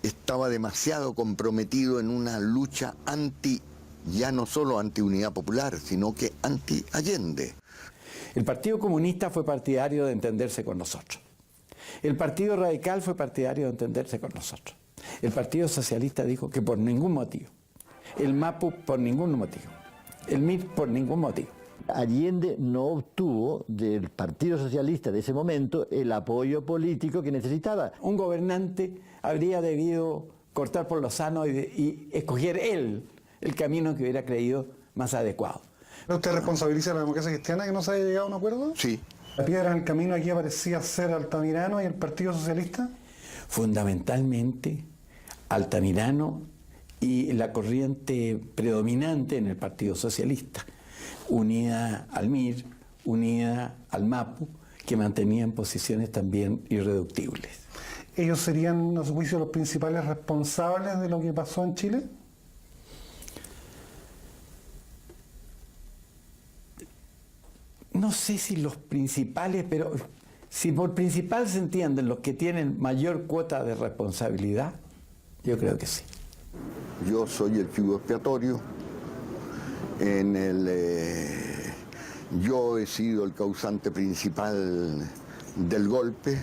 estaba demasiado comprometido en una lucha ya no solo anti-Unidad Popular, sino que anti-Allende. El Partido Comunista fue partidario de entenderse con nosotros. El Partido Radical fue partidario de entenderse con nosotros. El Partido Socialista dijo que por ningún motivo. El MAPU por ningún motivo. El MIR por ningún motivo. Allende no obtuvo del Partido Socialista de ese momento el apoyo político que necesitaba. Un gobernante habría debido cortar por lo sano y escoger él el camino que hubiera creído más adecuado. ¿Usted responsabiliza a la democracia cristiana que no se haya llegado a un acuerdo? Sí. ¿La piedra en el camino aquí parecía ser Altamirano y el Partido Socialista? Fundamentalmente Altamirano y la corriente predominante en el Partido Socialista, unida al MIR, unida al MAPU, que mantenían posiciones también irreductibles. ¿Ellos serían, a su juicio, los principales responsables de lo que pasó en Chile? No sé si los principales, pero si por principal se entienden los que tienen mayor cuota de responsabilidad, yo creo que sí. Yo soy el chivo expiatorio. Yo he sido el causante principal del golpe.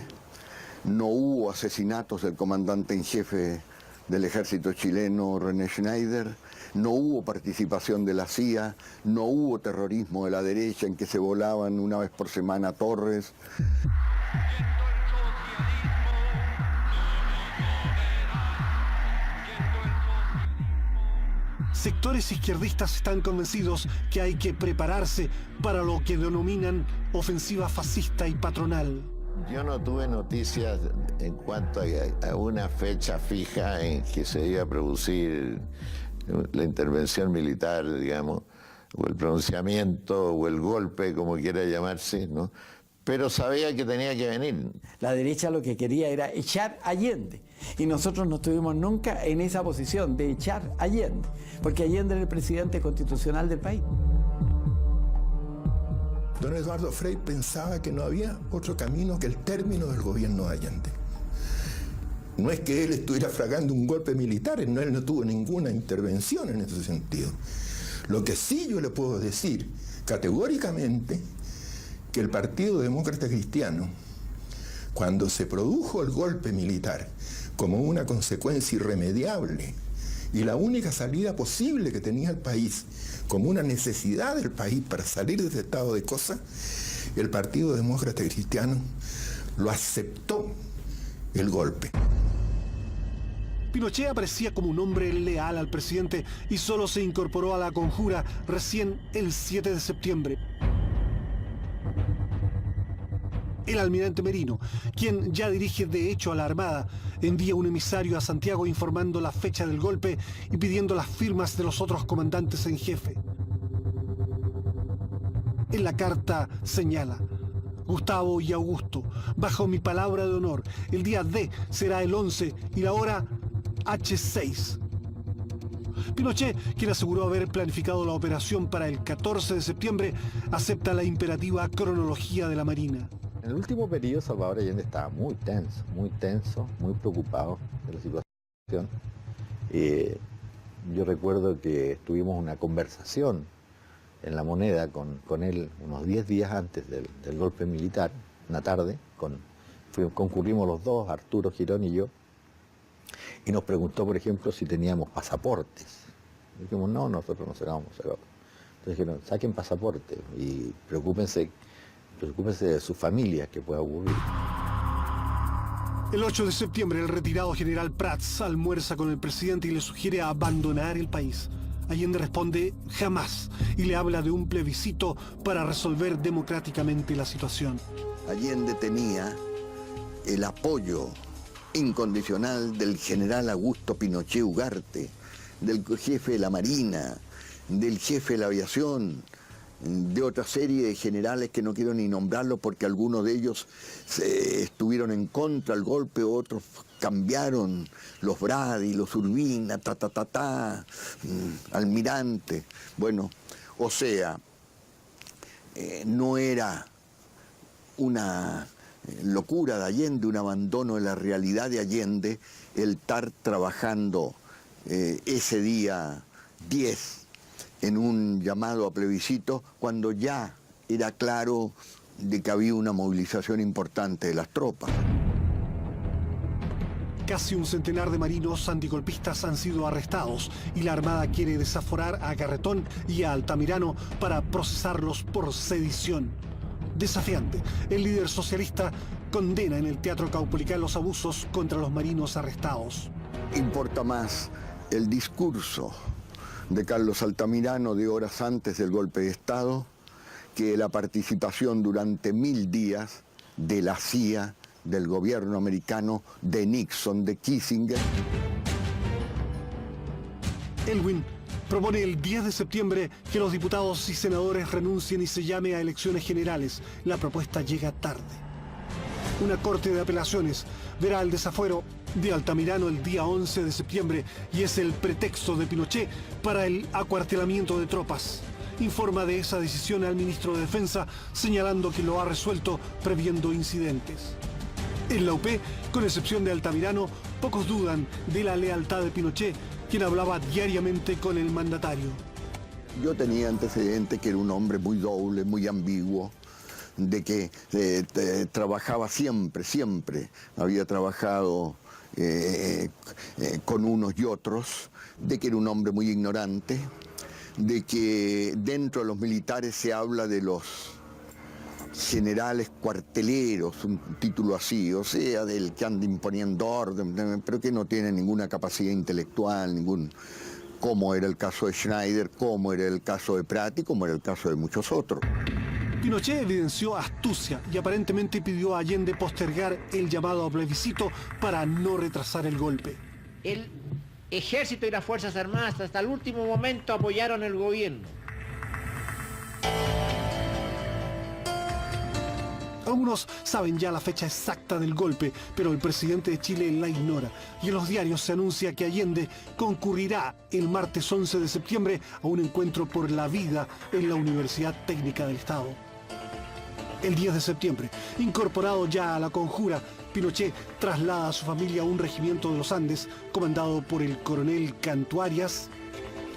No hubo asesinatos del comandante en jefe del ejército chileno, René Schneider. No hubo participación de la CIA, no hubo terrorismo de la derecha en que se volaban una vez por semana torres. Sectores izquierdistas están convencidos que hay que prepararse para lo que denominan ofensiva fascista y patronal. Yo no tuve noticias en cuanto a una fecha fija en que se iba a producir la intervención militar, digamos, o el pronunciamiento, o el golpe, como quiera llamarse, ¿no? Pero sabía que tenía que venir. La derecha lo que quería era echar a Allende, y nosotros no estuvimos nunca en esa posición de echar a Allende, porque Allende era el presidente constitucional del país. Don Eduardo Frei pensaba que no había otro camino que el término del gobierno de Allende. No es que él estuviera fragando un golpe militar, él no tuvo ninguna intervención en ese sentido. Lo que sí yo le puedo decir categóricamente, que el Partido Demócrata Cristiano, cuando se produjo el golpe militar como una consecuencia irremediable y la única salida posible que tenía el país, como una necesidad del país para salir de ese estado de cosas, el Partido Demócrata Cristiano lo aceptó el golpe. Pinochet aparecía como un hombre leal al presidente y solo se incorporó a la conjura recién el 7 de septiembre. El almirante Merino, quien ya dirige de hecho a la Armada, envía un emisario a Santiago informando la fecha del golpe y pidiendo las firmas de los otros comandantes en jefe. En la carta señala: Gustavo y Augusto, bajo mi palabra de honor, el día D será el 11 y la hora H6. Pinochet, quien aseguró haber planificado la operación para el 14 de septiembre, acepta la imperativa cronología de la Marina. En el último periodo Salvador Allende estaba muy tenso, muy preocupado de la situación. Yo recuerdo que tuvimos una conversación en La Moneda con él unos 10 días antes del golpe militar, una tarde, concurrimos los dos, Arturo Girón y yo, y nos preguntó, por ejemplo, si teníamos pasaportes. Dijimos, no, nosotros no sacamos pasaportes. Entonces dijeron, saquen pasaporte y preocúpense de sus familias, que pueda ocurrir. El 8 de septiembre, el retirado general Prats almuerza con el presidente y le sugiere abandonar el país. Allende responde jamás y le habla de un plebiscito para resolver democráticamente la situación. Allende tenía el apoyo incondicional del general Augusto Pinochet Ugarte, del jefe de la Marina, del jefe de la aviación, de otra serie de generales que no quiero ni nombrarlos porque algunos de ellos estuvieron en contra del golpe, otros cambiaron, los Brady, los Urbina, almirante. Bueno, o sea, no era una locura de Allende, un abandono de la realidad de Allende, el estar trabajando ese día 10 en un llamado a plebiscito, cuando ya era claro de que había una movilización importante de las tropas. Casi un centenar de marinos antigolpistas han sido arrestados y la Armada quiere desaforar a Garretón y a Altamirano para procesarlos por sedición. Desafiante, el líder socialista condena en el Teatro Caupolicán los abusos contra los marinos arrestados. Importa más el discurso de Carlos Altamirano de horas antes del golpe de Estado que la participación durante 1000 días de la CIA, del gobierno americano, de Nixon, de Kissinger. Elwin propone el 10 de septiembre que los diputados y senadores renuncien y se llame a elecciones generales. La propuesta llega tarde. Una corte de apelaciones verá el desafuero de Altamirano el día 11 de septiembre y es el pretexto de Pinochet para el acuartelamiento de tropas. Informa de esa decisión al ministro de Defensa, señalando que lo ha resuelto previendo incidentes. En la UP, con excepción de Altamirano, pocos dudan de la lealtad de Pinochet, quien hablaba diariamente con el mandatario. Yo tenía antecedentes que era un hombre muy doble, muy ambiguo, de que trabajaba siempre, había trabajado con unos y otros, de que era un hombre muy ignorante, de que dentro de los militares se habla de los generales cuarteleros, un título así, o sea, del que anda imponiendo orden, pero que no tiene ninguna capacidad intelectual, como era el caso de Schneider, como era el caso de Prat y como era el caso de muchos otros. Pinochet evidenció astucia y aparentemente pidió a Allende postergar el llamado a plebiscito para no retrasar el golpe. El ejército y las Fuerzas Armadas hasta el último momento apoyaron el gobierno. Algunos saben ya la fecha exacta del golpe, pero el presidente de Chile la ignora. Y en los diarios se anuncia que Allende concurrirá el martes 11 de septiembre a un encuentro por la vida en la Universidad Técnica del Estado. El 10 de septiembre, incorporado ya a la conjura, Pinochet traslada a su familia a un regimiento de los Andes, comandado por el coronel Cantu Arias,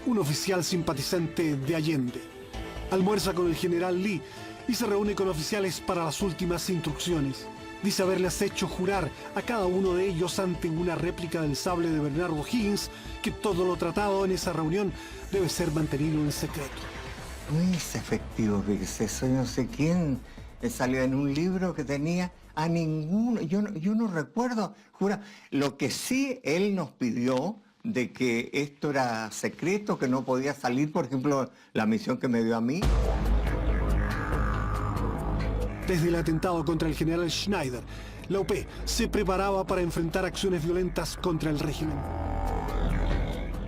un oficial simpatizante de Allende. Almuerza con el general Lee y se reúne con oficiales para las últimas instrucciones. Dice haberles hecho jurar a cada uno de ellos ante una réplica del sable de Bernardo Higgins que todo lo tratado en esa reunión debe ser mantenido en secreto. No es efectivo, fíjese, eso no sé quién salió en un libro que tenía a ninguno, yo no recuerdo, jura. Lo que sí él nos pidió de que esto era secreto, que no podía salir, por ejemplo, la misión que me dio a mí. Desde el atentado contra el general Schneider, la UP se preparaba para enfrentar acciones violentas contra el régimen.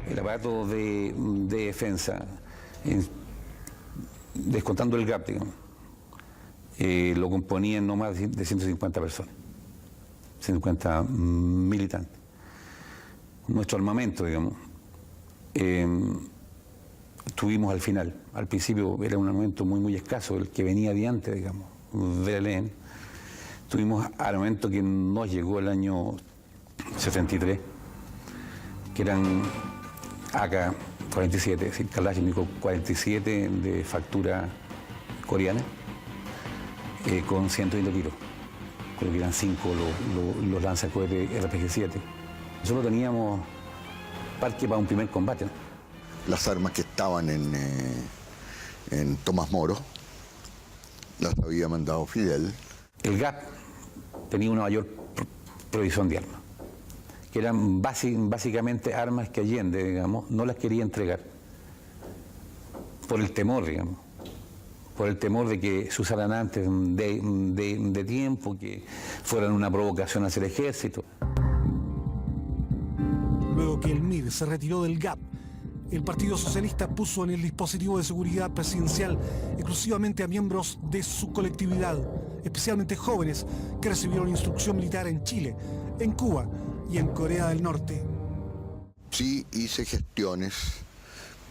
El aparato de defensa, descontando el GAP, digamos, lo componían no más de 150 personas, 150 militantes. Nuestro armamento, digamos, tuvimos al final, al principio era un armamento muy escaso, el que venía de antes, digamos, del ELN. Tuvimos armamento que nos llegó el año 63, que eran AK-47, es decir, Kalashnikov 47 de factura coreana, con 120 tiros. Creo que eran 5 los lanzacohetes RPG-7. Nosotros teníamos parque para un primer combate, ¿no? Las armas que estaban en Tomás Moro las había mandado Fidel. El GAP tenía una mayor provisión de armas, que eran básicamente armas que Allende, digamos, no las quería entregar por el temor, digamos, por el temor de que se usaran antes de tiempo, que fueran una provocación hacia el ejército. Luego que el MIR se retiró del GAP, el Partido Socialista puso en el dispositivo de seguridad presidencial exclusivamente a miembros de su colectividad, especialmente jóvenes que recibieron instrucción militar en Chile, en Cuba y en Corea del Norte. Sí hice gestiones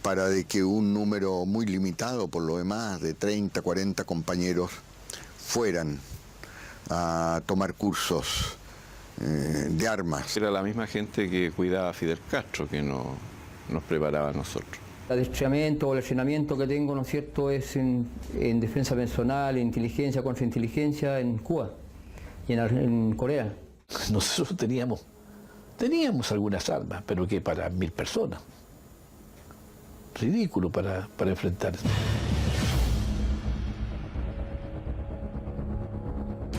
para de que un número muy limitado, por lo demás, de 30, 40 compañeros fueran a tomar cursos de armas. Era la misma gente que cuidaba a Fidel Castro, que nos preparaba a nosotros. El adiestramiento o el entrenamiento que tengo, ¿no es cierto?, es en defensa personal, en inteligencia, contrainteligencia en Cuba y en Corea. Nosotros teníamos algunas armas, pero que para 1000 personas. Ridículo para enfrentar.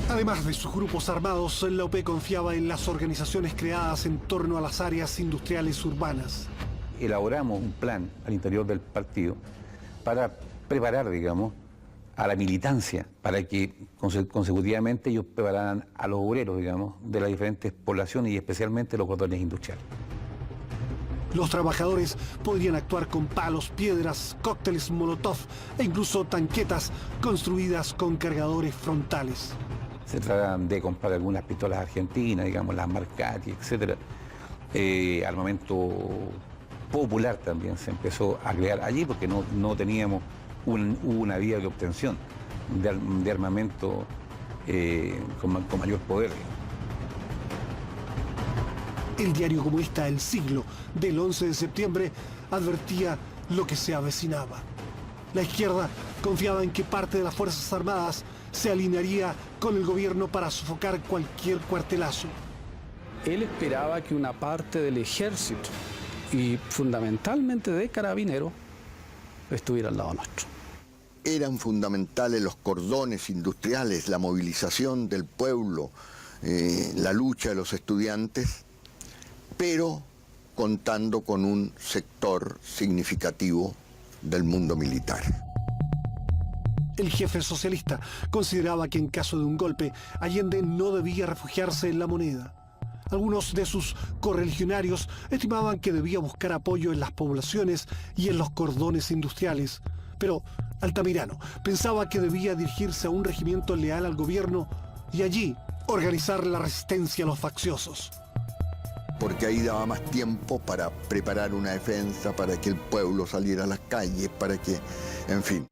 Además de sus grupos armados, la UP confiaba en las organizaciones creadas en torno a las áreas industriales urbanas. Elaboramos un plan al interior del partido para preparar, digamos, a la militancia, para que consecutivamente ellos prepararan a los obreros, digamos, de las diferentes poblaciones y especialmente los cordones industriales. Los trabajadores podrían actuar con palos, piedras, cócteles molotov e incluso tanquetas construidas con cargadores frontales. Se tratan de comprar algunas pistolas argentinas, digamos, las Marcati, etc. Armamento popular también se empezó a crear allí porque no teníamos una vía de obtención de armamento con mayor poder. El diario comunista El Siglo del 11 de septiembre advertía lo que se avecinaba. La izquierda confiaba en que parte de las Fuerzas Armadas se alinearía con el gobierno para sofocar cualquier cuartelazo. Él esperaba que una parte del ejército y fundamentalmente de carabineros estuviera al lado nuestro. Eran fundamentales los cordones industriales, la movilización del pueblo, la lucha de los estudiantes, pero contando con un sector significativo del mundo militar. El jefe socialista consideraba que en caso de un golpe, Allende no debía refugiarse en La Moneda. Algunos de sus correligionarios estimaban que debía buscar apoyo en las poblaciones y en los cordones industriales. Pero Altamirano pensaba que debía dirigirse a un regimiento leal al gobierno y allí organizar la resistencia a los facciosos. Porque ahí daba más tiempo para preparar una defensa, para que el pueblo saliera a las calles, para que, en fin.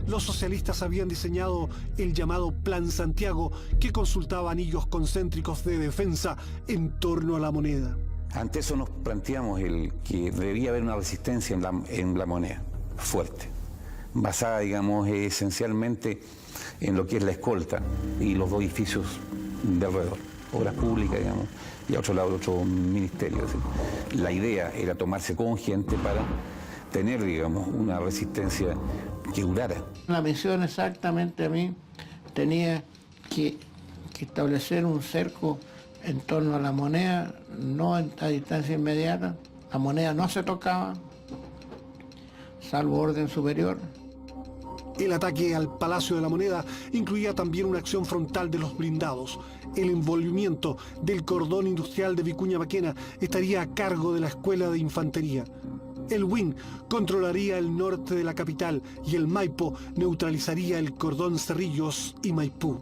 Los socialistas habían diseñado el llamado Plan Santiago, que consultaba anillos concéntricos de defensa en torno a La Moneda. Ante eso nos planteamos que debía haber una resistencia en La Moneda, fuerte, basada, digamos, esencialmente en lo que es la escolta y los dos edificios de alrededor, obras públicas, digamos, y a otro lado otro ministerio. Es decir, la idea era tomarse con gente para tener, digamos, una resistencia que durara. La misión exactamente a mí tenía que establecer un cerco en torno a La Moneda, no a distancia inmediata. La Moneda no se tocaba, salvo orden superior, El ataque al Palacio de la Moneda incluía también una acción frontal de los blindados. El envolvimiento del cordón industrial de Vicuña Maquena estaría a cargo de la Escuela de Infantería. El WIN controlaría el norte de la capital y el Maipo neutralizaría el cordón Cerrillos y Maipú.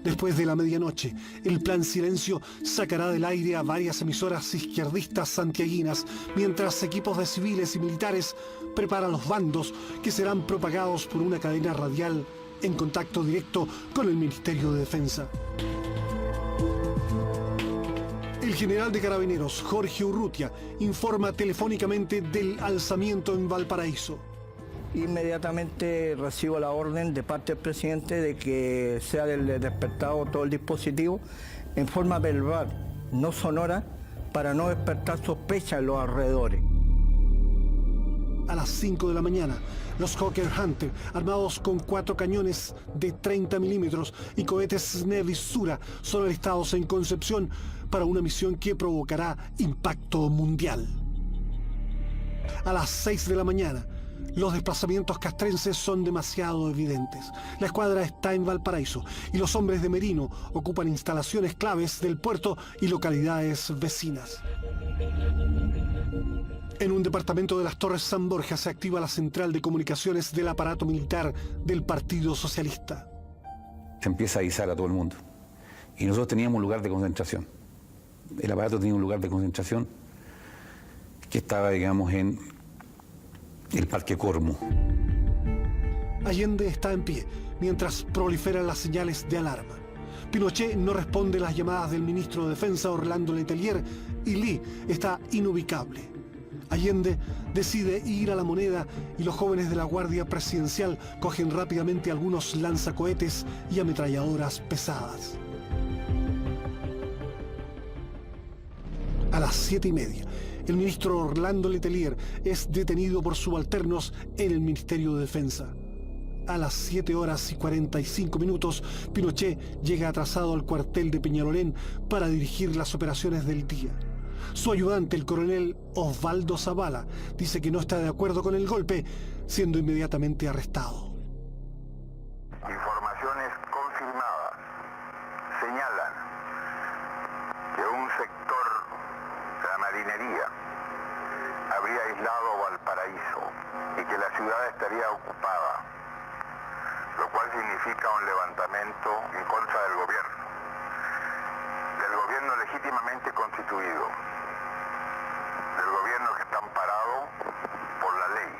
Después de la medianoche, el Plan Silencio sacará del aire a varias emisoras izquierdistas santiaguinas, mientras equipos de civiles y militares preparan los bandos que serán propagados por una cadena radial en contacto directo con el Ministerio de Defensa. El general de Carabineros, Jorge Urrutia, informa telefónicamente del alzamiento en Valparaíso. Inmediatamente recibo la orden de parte del presidente de que sea despertado todo el dispositivo en forma verbal, no sonora, para no despertar sospecha en los alrededores. A las 5 de la mañana, los Hawker Hunter, armados con 4 cañones de 30 milímetros y cohetes Snevis Sura, son alistados en Concepción para una misión que provocará impacto mundial. A las 6 de la mañana, los desplazamientos castrenses son demasiado evidentes. La escuadra está en Valparaíso y los hombres de Merino ocupan instalaciones claves del puerto y localidades vecinas. En un departamento de las Torres San Borja se activa la central de comunicaciones del aparato militar del Partido Socialista. Se empieza a avisar a todo el mundo. Y nosotros teníamos un lugar de concentración. El aparato tenía un lugar de concentración que estaba, digamos, en el Parque Cormo. Allende está en pie, mientras proliferan las señales de alarma. Pinochet no responde las llamadas del ministro de Defensa, Orlando Letelier, y Lee está inubicable. Allende decide ir a La Moneda y los jóvenes de la Guardia Presidencial cogen rápidamente algunos lanzacohetes y ametralladoras pesadas. A las 7:30, el ministro Orlando Letelier es detenido por subalternos en el Ministerio de Defensa. A las 7:45, Pinochet llega atrasado al cuartel de Peñalolén para dirigir las operaciones del día. Su ayudante, el coronel Osvaldo Zavala, dice que no está de acuerdo con el golpe, siendo inmediatamente arrestado. Informaciones confirmadas señalan que un sector de la marinería habría aislado Valparaíso y que la ciudad estaría ocupada, lo cual significa un levantamiento en contra del gobierno legítimamente constituido, del gobierno que está amparado por la ley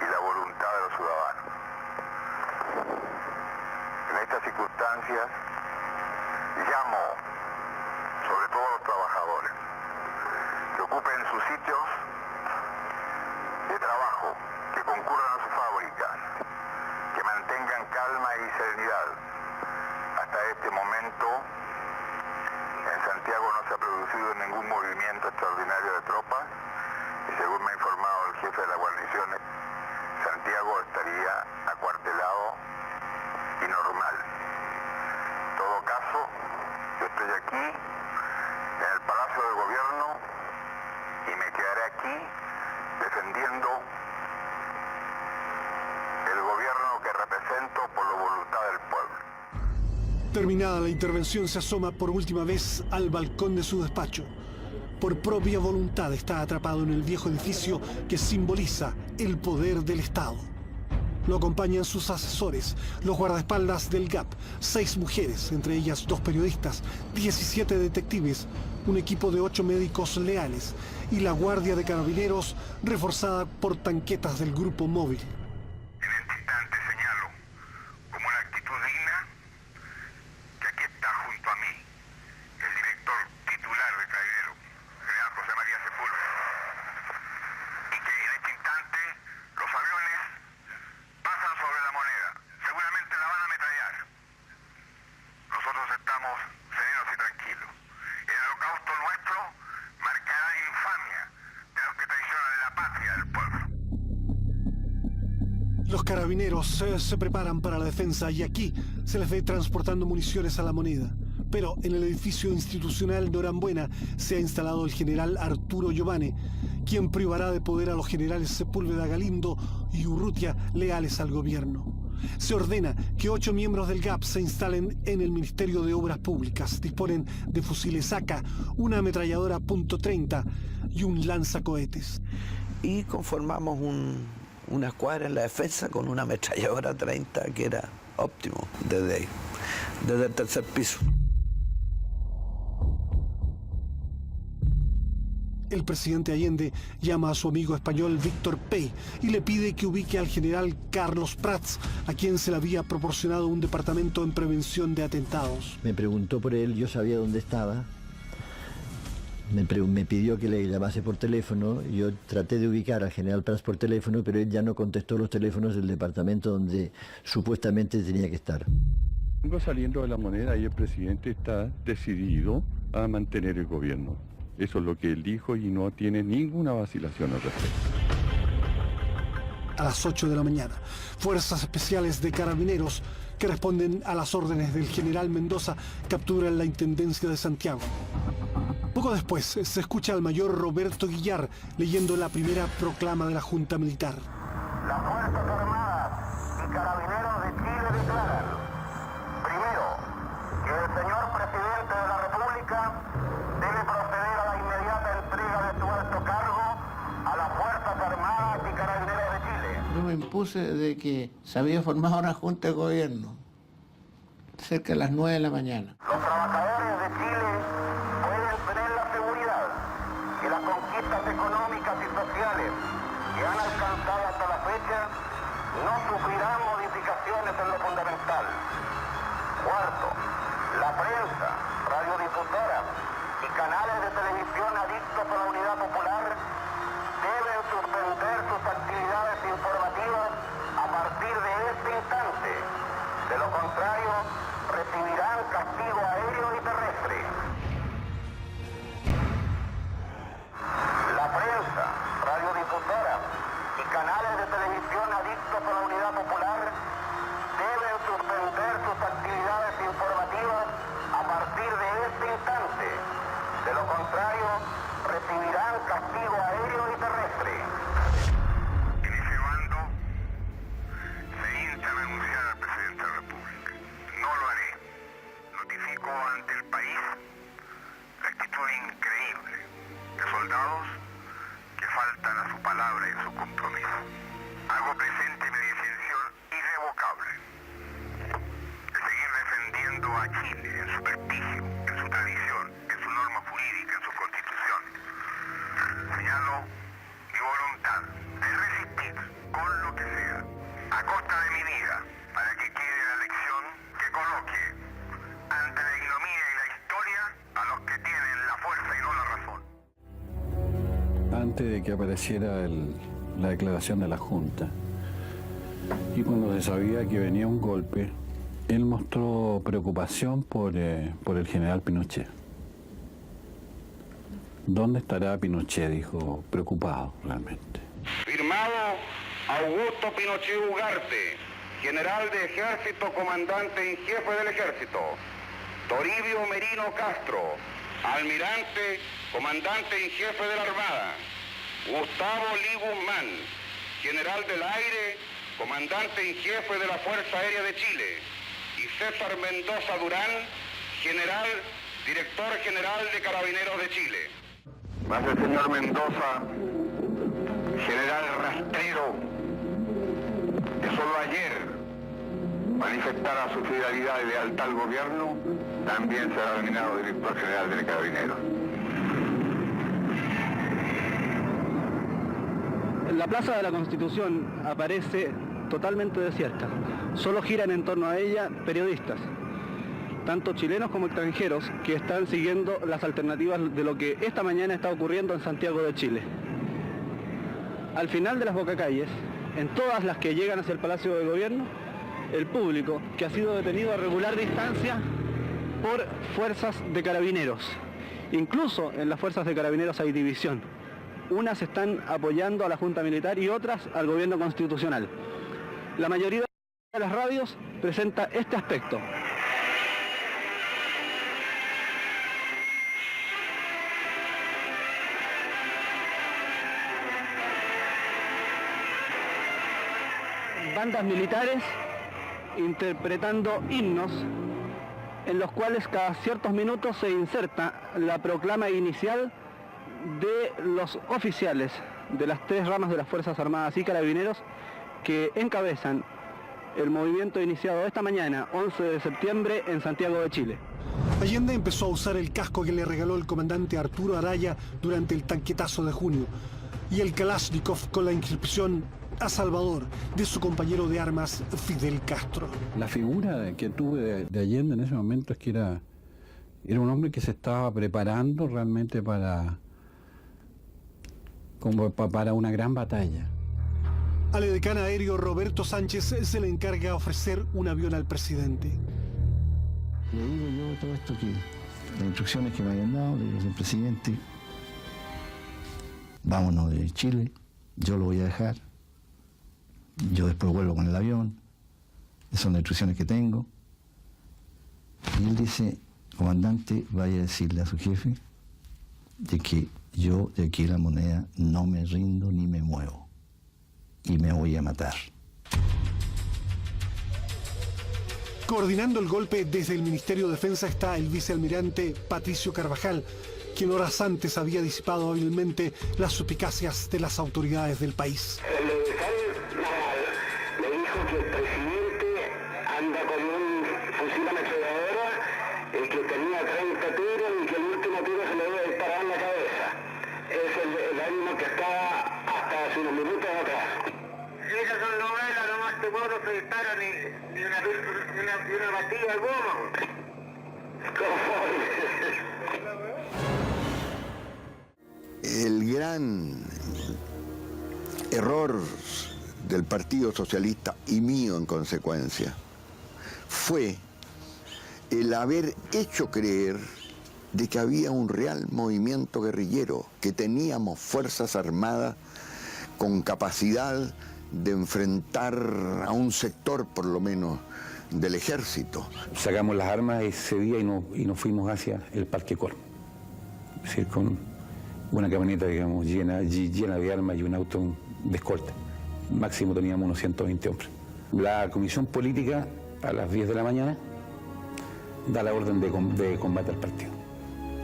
y la voluntad de los ciudadanos. En estas circunstancias, llamo sobre todo a los trabajadores que ocupen sus sitios de trabajo, que concurran a sus fábricas, que mantengan calma y serenidad. Hasta este momento, en Santiago no se ha producido ningún movimiento extraordinario de tropas y según me ha informado el jefe de la guarnición, Santiago estaría acuartelado y normal. En todo caso, yo estoy aquí en el Palacio de Gobierno y me quedaré aquí defendiendo el gobierno que represento por la voluntad del pueblo. Terminada la intervención, se asoma por última vez al balcón de su despacho. Por propia voluntad está atrapado en el viejo edificio que simboliza el poder del Estado. Lo acompañan sus asesores, los guardaespaldas del GAP, 6 mujeres, entre ellas 2 periodistas, 17 detectives, un equipo de 8 médicos leales y la Guardia de Carabineros reforzada por tanquetas del Grupo Móvil. Los carabineros se preparan para la defensa y aquí se les ve transportando municiones a La Moneda. Pero en el edificio institucional Norambuena se ha instalado el general Arturo Giovane, quien privará de poder a los generales Sepúlveda, Galindo y Urrutia, leales al gobierno. Se ordena que 8 miembros del GAP se instalen en el Ministerio de Obras Públicas. Disponen de fusiles AK, una ametralladora .30 y un lanzacohetes. Y conformamos una escuadra en la defensa con una ametralladora 30 que era óptimo desde ahí, desde el tercer piso. El presidente Allende llama a su amigo español Víctor Pey y le pide que ubique al general Carlos Prats, a quien se le había proporcionado un departamento en prevención de atentados. Me preguntó por él, yo sabía dónde estaba. Me pidió que le llamase por teléfono. Yo traté de ubicar al general Prats por teléfono, pero él ya no contestó los teléfonos del departamento donde supuestamente tenía que estar. Vengo saliendo de La Moneda y el presidente está decidido a mantener el gobierno. Eso es lo que él dijo y no tiene ninguna vacilación al respecto. A las 8 de la mañana, fuerzas especiales de carabineros que responden a las órdenes del general Mendoza capturan la Intendencia de Santiago. Poco después se escucha al mayor Roberto Guillar leyendo la primera proclama de la Junta Militar. Las Fuerzas Armadas y Carabineros de Chile declaran, primero, que el señor presidente de la República debe proceder a la inmediata entrega de su alto cargo a las Fuerzas Armadas y Carabineros de Chile. Yo me impuse de que se había formado una junta de gobierno cerca de las 9 de la mañana. Los trabajadores de Chile pueden tener la seguridad que las conquistas económicas y sociales que han alcanzado hasta la fecha no sufrirán modificaciones en lo fundamental. Cuarto, la prensa, radiodifusora y canales de televisión adictos a la unidad popular deben suspender sus actividades informativas a partir de este instante. De lo contrario, recibirán castigo aéreo y terrestre. La prensa, radiodifusora y canales de televisión adictos a la unidad popular deben suspender sus actividades informativas a partir de este instante. De lo contrario, recibirán castigo aéreo y terrestre. En ese bando se insta a renunciar al presidente de la República. No lo haré. Notifico ante el país la actitud increíble de soldados que faltan a su palabra y a su compromiso. Hago presente mi decisión irrevocable de seguir defendiendo a Chile en su prestigio, en su tradición, en su norma jurídica, en su constitución. Señalo mi voluntad de resistir con lo que sea, a costa de mi vida, para que quede la lección que coloque ante la ignominia y la historia a los que tienen la fuerza y no la razón. Antes de que apareciera la declaración de la Junta, y cuando se sabía que venía un golpe, él mostró preocupación por el general Pinochet. ¿Dónde estará Pinochet?, dijo, preocupado realmente. Firmado Augusto Pinochet Ugarte, general de ejército, comandante en jefe del ejército. Toribio Merino Castro, almirante, comandante en jefe de la Armada. Gustavo Lee Guzmán, general del aire, comandante en jefe de la Fuerza Aérea de Chile. Y César Mendoza Durán, general, director general de Carabineros de Chile. Más el señor Mendoza, general rastrero, que solo ayer manifestara su fidelidad y lealtad al gobierno, también será nominado director general de Carabineros. La Plaza de la Constitución aparece totalmente desierta. Solo giran en torno a ella periodistas, tanto chilenos como extranjeros, que están siguiendo las alternativas de lo que esta mañana está ocurriendo en Santiago de Chile. Al final de las bocacalles, en todas las que llegan hacia el Palacio de Gobierno, el público que ha sido detenido a regular distancia por fuerzas de carabineros. Incluso en las fuerzas de carabineros hay división. Unas están apoyando a la Junta Militar y otras al gobierno constitucional. La mayoría de las radios presenta este aspecto. bandas militares interpretando himnos en los cuales cada ciertos minutos se inserta la proclama inicial de los oficiales de las 3 ramas de las Fuerzas Armadas y Carabineros que encabezan el movimiento iniciado esta mañana, 11 de septiembre, en Santiago de Chile. Allende empezó a usar el casco que le regaló el comandante Arturo Araya durante el tanquetazo de junio y el Kalashnikov con la inscripción a Salvador de su compañero de armas Fidel Castro. La figura que tuve de Allende en ese momento es que era un hombre que se estaba preparando realmente para una gran batalla. Al edecán aéreo Roberto Sánchez se le encarga ofrecer un avión al presidente. Le digo yo todo esto, que las instrucciones que me hayan dado, le digo al presidente, vámonos de Chile, yo lo voy a dejar, yo después vuelvo con el avión, esas son las instrucciones que tengo. Y él dice, comandante, vaya a decirle a su jefe de que yo de aquí La Moneda no me rindo ni me muevo y me voy a matar. Coordinando el golpe desde el Ministerio de Defensa está el vicealmirante Patricio Carvajal, quien horas antes había disipado hábilmente las suspicacias de las autoridades del país. El edecán naval le dijo que el presidente anda con un fusil ametralladora, el que tenía 30 tiros y que el último tiro se le debe disparar en la cabeza. Es el ánimo que estaba hasta hace unos minutos atrás. Esas son novelas, nomás te puedo no se dispara ni una pastilla de goma. El gran error del Partido Socialista, y mío en consecuencia, fue el haber hecho creer de que había un real movimiento guerrillero, que teníamos fuerzas armadas con capacidad de enfrentar a un sector, por lo menos, del ejército. Sacamos las armas ese día y nos fuimos hacia el Parque Cor. Es decir, con una camioneta, digamos, llena de armas y un auto de escolta. Máximo teníamos unos 120 hombres. La comisión política, a las 10 de la mañana, da la orden de combate al partido.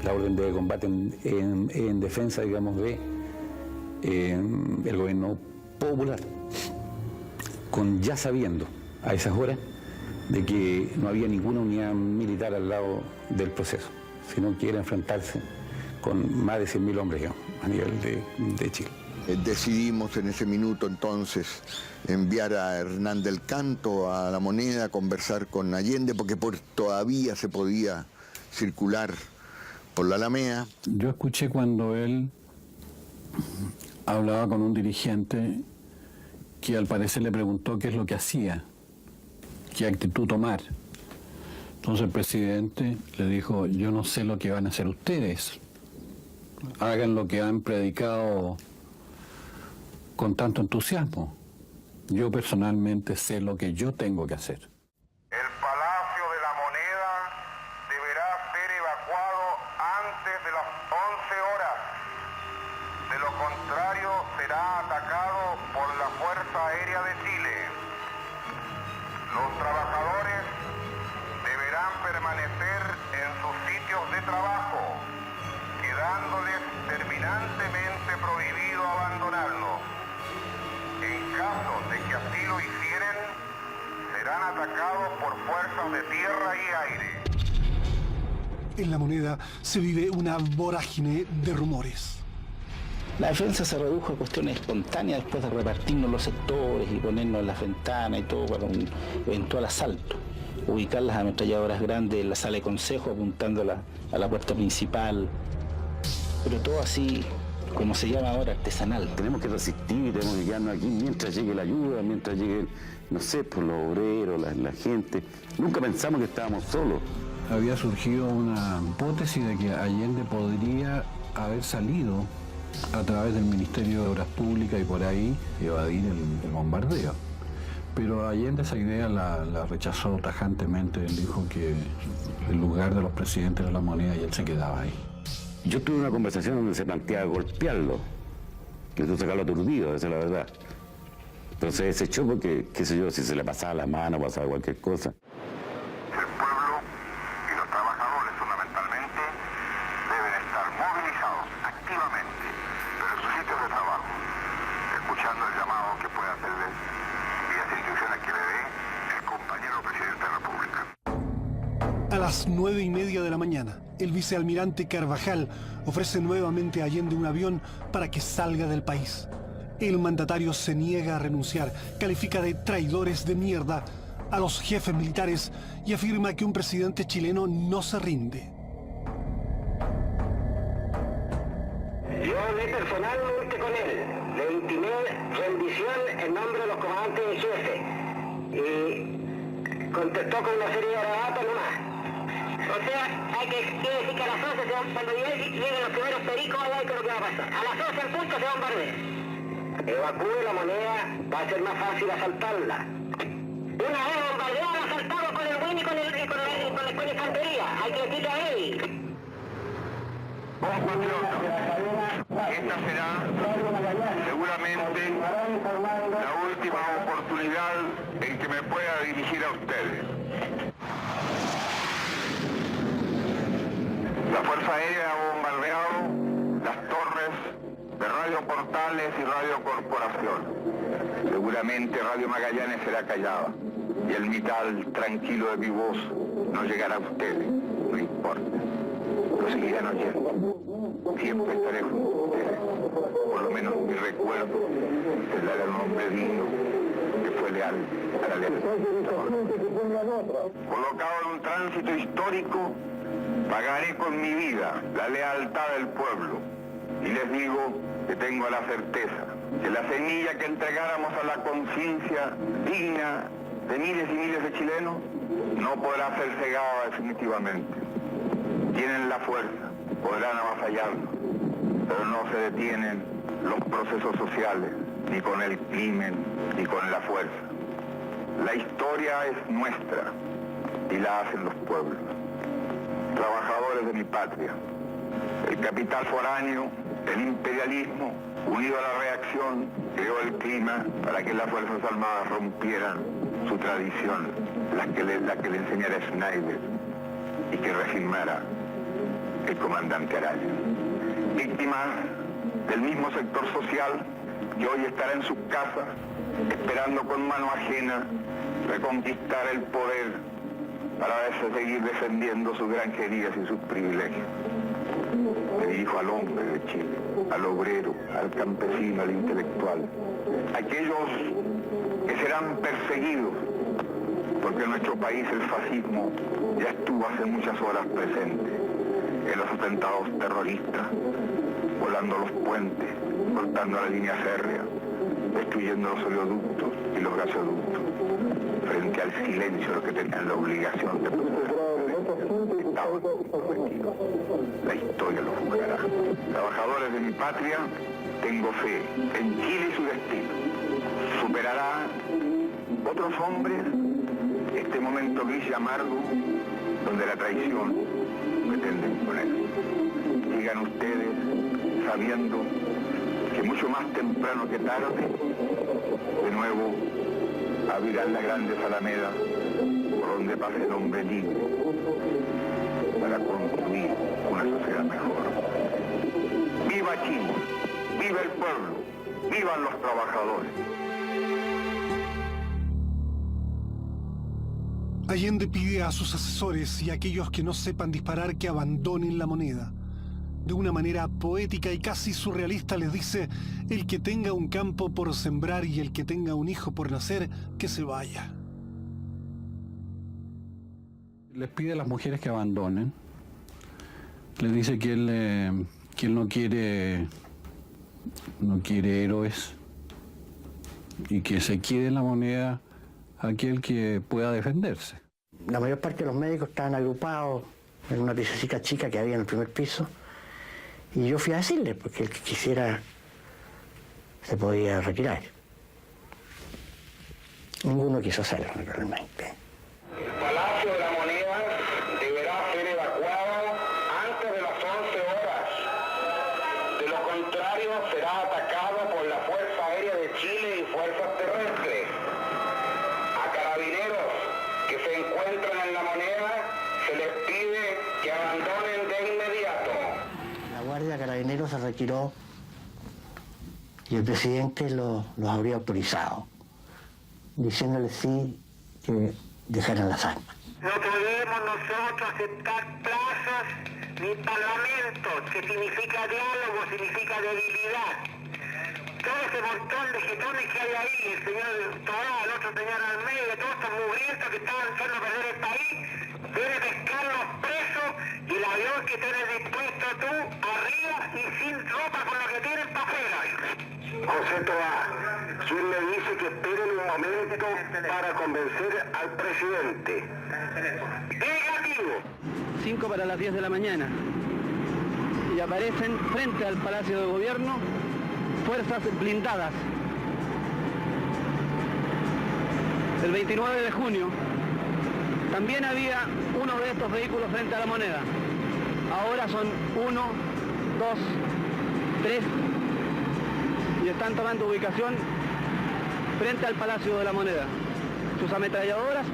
La orden de combate en defensa, digamos, de el gobierno popular, ya sabiendo a esas horas de que no había ninguna unidad militar al lado del proceso, sino que era enfrentarse con más de 100.000 hombres, digamos, a nivel de Chile. Decidimos en ese minuto entonces enviar a Hernán del Canto a La Moneda a conversar con Allende, porque todavía se podía circular por la Alameda. Yo escuché cuando él hablaba con un dirigente que al parecer le preguntó qué es lo que hacía, qué actitud tomar. Entonces el presidente le dijo, yo no sé lo que van a hacer ustedes, hagan lo que han predicado con tanto entusiasmo. Yo personalmente sé lo que yo tengo que hacer. El Palacio de la Moneda deberá ser evacuado antes de las 11 horas. De lo contrario, será atacado por la Fuerza Aérea de Chile. Los trabajadores deberán permanecer en sus sitios de trabajo, quedándoles terminantemente prohibido abandonarlos. En caso de que así lo hicieren, serán atacados por fuerzas de tierra y aire. En La Moneda se vive una vorágine de rumores. La defensa se redujo a cuestiones espontáneas después de repartirnos los sectores y ponernos en las ventanas y todo para un eventual asalto. Ubicar las ametralladoras grandes en la sala de consejo apuntando a la puerta principal. Pero todo así, como se llama ahora, artesanal. Tenemos que resistir y tenemos que quedarnos aquí mientras llegue la ayuda, mientras lleguen, no sé, por los obreros, la gente. Nunca pensamos que estábamos solos. Había surgido una hipótesis de que Allende podría haber salido a través del Ministerio de Obras Públicas y por ahí evadir el bombardeo. Pero Allende esa idea la rechazó tajantemente. Él dijo que el lugar de los presidentes era La Moneda y él se quedaba ahí. Yo tuve una conversación donde se planteaba golpearlo, que eso sacarlo aturdido, esa es la verdad. Entonces desechó porque, qué sé yo, si se le pasaba la mano, pasaba cualquier cosa. El pueblo y los trabajadores fundamentalmente deben estar movilizados activamente, pero en sus sitios de trabajo, escuchando el llamado que puede hacerles y las instrucciones que le dé el compañero presidente de la República. A las 9:30 de la mañana, el vicealmirante Carvajal ofrece nuevamente a Allende un avión para que salga del país. El mandatario se niega a renunciar, califica de traidores de mierda a los jefes militares y afirma que un presidente chileno no se rinde. Yo hablé personalmente con él, le intimé rendición en nombre de los comandantes en jefe y contestó con una serie de garabatos nomás. O sea, hay que decir que a las 11 cuando lleguen los primeros pericos, ahí hay que lo que va a pasar. A las 11 en punto se bombardea. Evacúe la moneda, va a ser más fácil asaltarla. Una vez bombardeada, asaltamos con el WIN y con la infantería. Hay que decirle a él. Esta será seguramente la última oportunidad en que me pueda dirigir a ustedes. La Fuerza Aérea ha bombardeado las torres de Radio Portales y Radio Corporación. Seguramente Radio Magallanes será callada y el mital tranquilo de mi voz no llegará a ustedes, no importa. Lo seguirán oyendo. Siempre estaré junto a ustedes. Por lo menos mi recuerdo tendrá un hombre digno que fue leal a la lealtad. Colocado en un tránsito histórico, pagaré con mi vida la lealtad del pueblo. Y les digo que tengo la certeza que la semilla que entregáramos a la conciencia digna de miles y miles de chilenos no podrá ser cegada definitivamente. Tienen la fuerza, podrán avasallarnos, pero no se detienen los procesos sociales, ni con el crimen, ni con la fuerza. La historia es nuestra y la hacen los pueblos. Trabajadores de mi patria, el capital foráneo, el imperialismo, unido a la reacción, creó el clima para que las Fuerzas Armadas rompieran su tradición, la que le enseñara Schneider y que reafirmara el comandante Araya. Víctimas del mismo sector social que hoy estará en sus casas esperando con mano ajena reconquistar el poder para seguir defendiendo sus granjerías y sus privilegios. Me dirijo al hombre de Chile, al obrero, al campesino, al intelectual, aquellos que serán perseguidos, porque en nuestro país el fascismo ya estuvo hace muchas horas presente en los atentados terroristas, volando los puentes, cortando la línea férrea, destruyendo los oleoductos y los gasoductos, frente al silencio de los que tenían la obligación de proteger. Estaban comprometidos. La historia los juzgará. Trabajadores de mi patria, tengo fe en Chile y su destino. Superará otros hombres este momento gris y amargo donde la traición pretende imponer. Sigan ustedes sabiendo que mucho más temprano que tarde, de nuevo abrirán las grandes alamedas por donde pase el hombre libre para construir una sociedad mejor. ¡Viva Chile! ¡Viva el pueblo! ¡Vivan los trabajadores! Allende pide a sus asesores y a aquellos que no sepan disparar que abandonen la moneda. De una manera poética y casi surrealista les dice: el que tenga un campo por sembrar y el que tenga un hijo por nacer, que se vaya. Les pide a las mujeres que abandonen. Les dice que él no quiere héroes y que se quede en la moneda aquel que pueda defenderse. La mayor parte de los médicos estaban agrupados en una piececita chica que había en el primer piso. Y yo fui a decirle, porque el que quisiera se podía retirar. Ninguno quiso hacerlo, realmente. El Palacio de la Moneda deberá ser evacuado antes de las 11 horas. De lo contrario, será atacado por la Fuerza Aérea de Chile aéreos y fuerzas terrestres. A carabineros que se encuentran en La Moneda se les pide que abandonen de inmediato. La Guardia Carabineros se retiró y el presidente los habría autorizado, diciéndoles sí que dejaran las armas. No podemos nosotros aceptar plazas ni parlamentos, que significa diálogo, significa debilidad. Todo ese montón de jetones que hay ahí, el señor Torá, el otro señor Almeida, todos estos mugrientos que estaban echando a perder el país, viene a pescarlos presos y el avión que tienes dispuesto tú arriba y sin ropa con lo que tienen para afuera. José Toá, ¿quién le dice que esperen un momento para convencer al presidente? Negativo. 5 para las 10 de la mañana. Y aparecen frente al Palacio de Gobierno fuerzas blindadas. El 29 de junio también había uno de estos vehículos frente a La Moneda. Ahora son 1, 2, 3 y están tomando ubicación frente al Palacio de La Moneda. Sus ametralladoras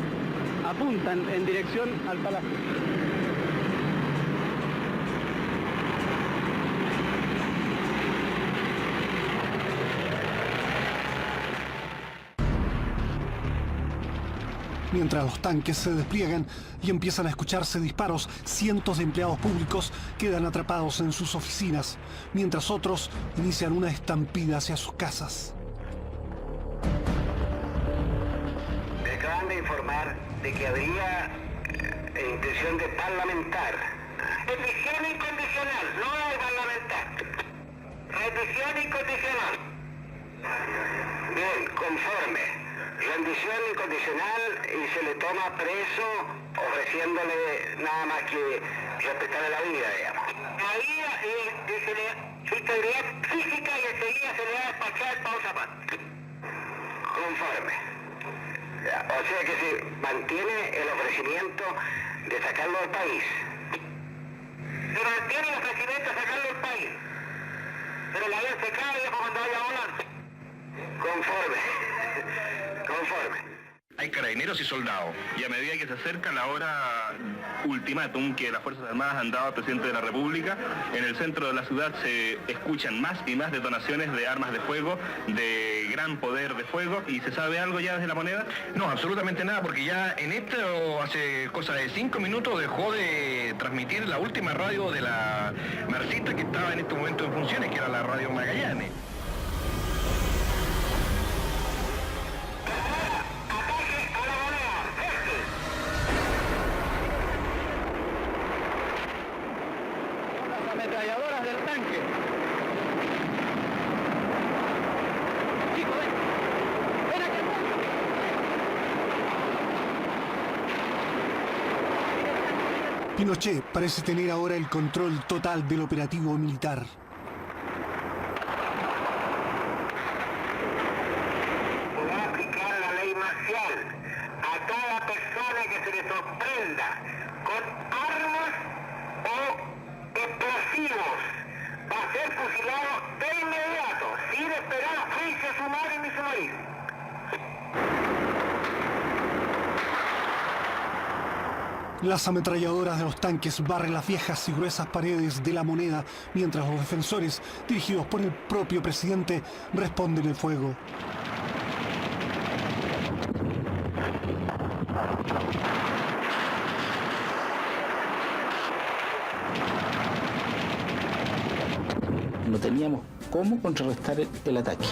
apuntan en dirección al palacio. Mientras los tanques se despliegan y empiezan a escucharse disparos, cientos de empleados públicos quedan atrapados en sus oficinas, mientras otros inician una estampida hacia sus casas. Me acaban de informar de que habría intención de parlamentar. Rendición incondicional, no de parlamentar. Rendición incondicional. Bien, conforme. Rendición incondicional y se le toma preso ofreciéndole nada más que respetarle la vida, digamos. La vida y se le integridad física y enseguida se le va a despachar para otra parte. Conforme. O sea que se mantiene el ofrecimiento de sacarlo del país. Se mantiene el ofrecimiento de sacarlo del país. Pero la vida se cae cuando vaya a volar. Conforme. Conforme. Hay carabineros y soldados, y a medida que se acerca la hora ultimátum que las Fuerzas Armadas han dado al presidente de la República, en el centro de la ciudad se escuchan más y más detonaciones de armas de fuego, de gran poder de fuego. ¿Y se sabe algo ya desde La Moneda? No, absolutamente nada, porque ya en esto hace cosa de 5 minutos dejó de transmitir la última radio de la Marcita que estaba en este momento en funciones, que era la radio Magallanes. Ametralladoras del tanque. Chico, ven. Ven aquí. Pinochet parece tener ahora el control total del operativo militar. Va a aplicar la ley marcial a cada persona que se le sorprenda con armas o explosivos. Va a ser fusilado de inmediato, sin esperar juicio sumario ni sumario. Las ametralladoras de los tanques barren las viejas y gruesas paredes de La Moneda, mientras los defensores, dirigidos por el propio presidente, responden el fuego. No teníamos cómo contrarrestar el ataque.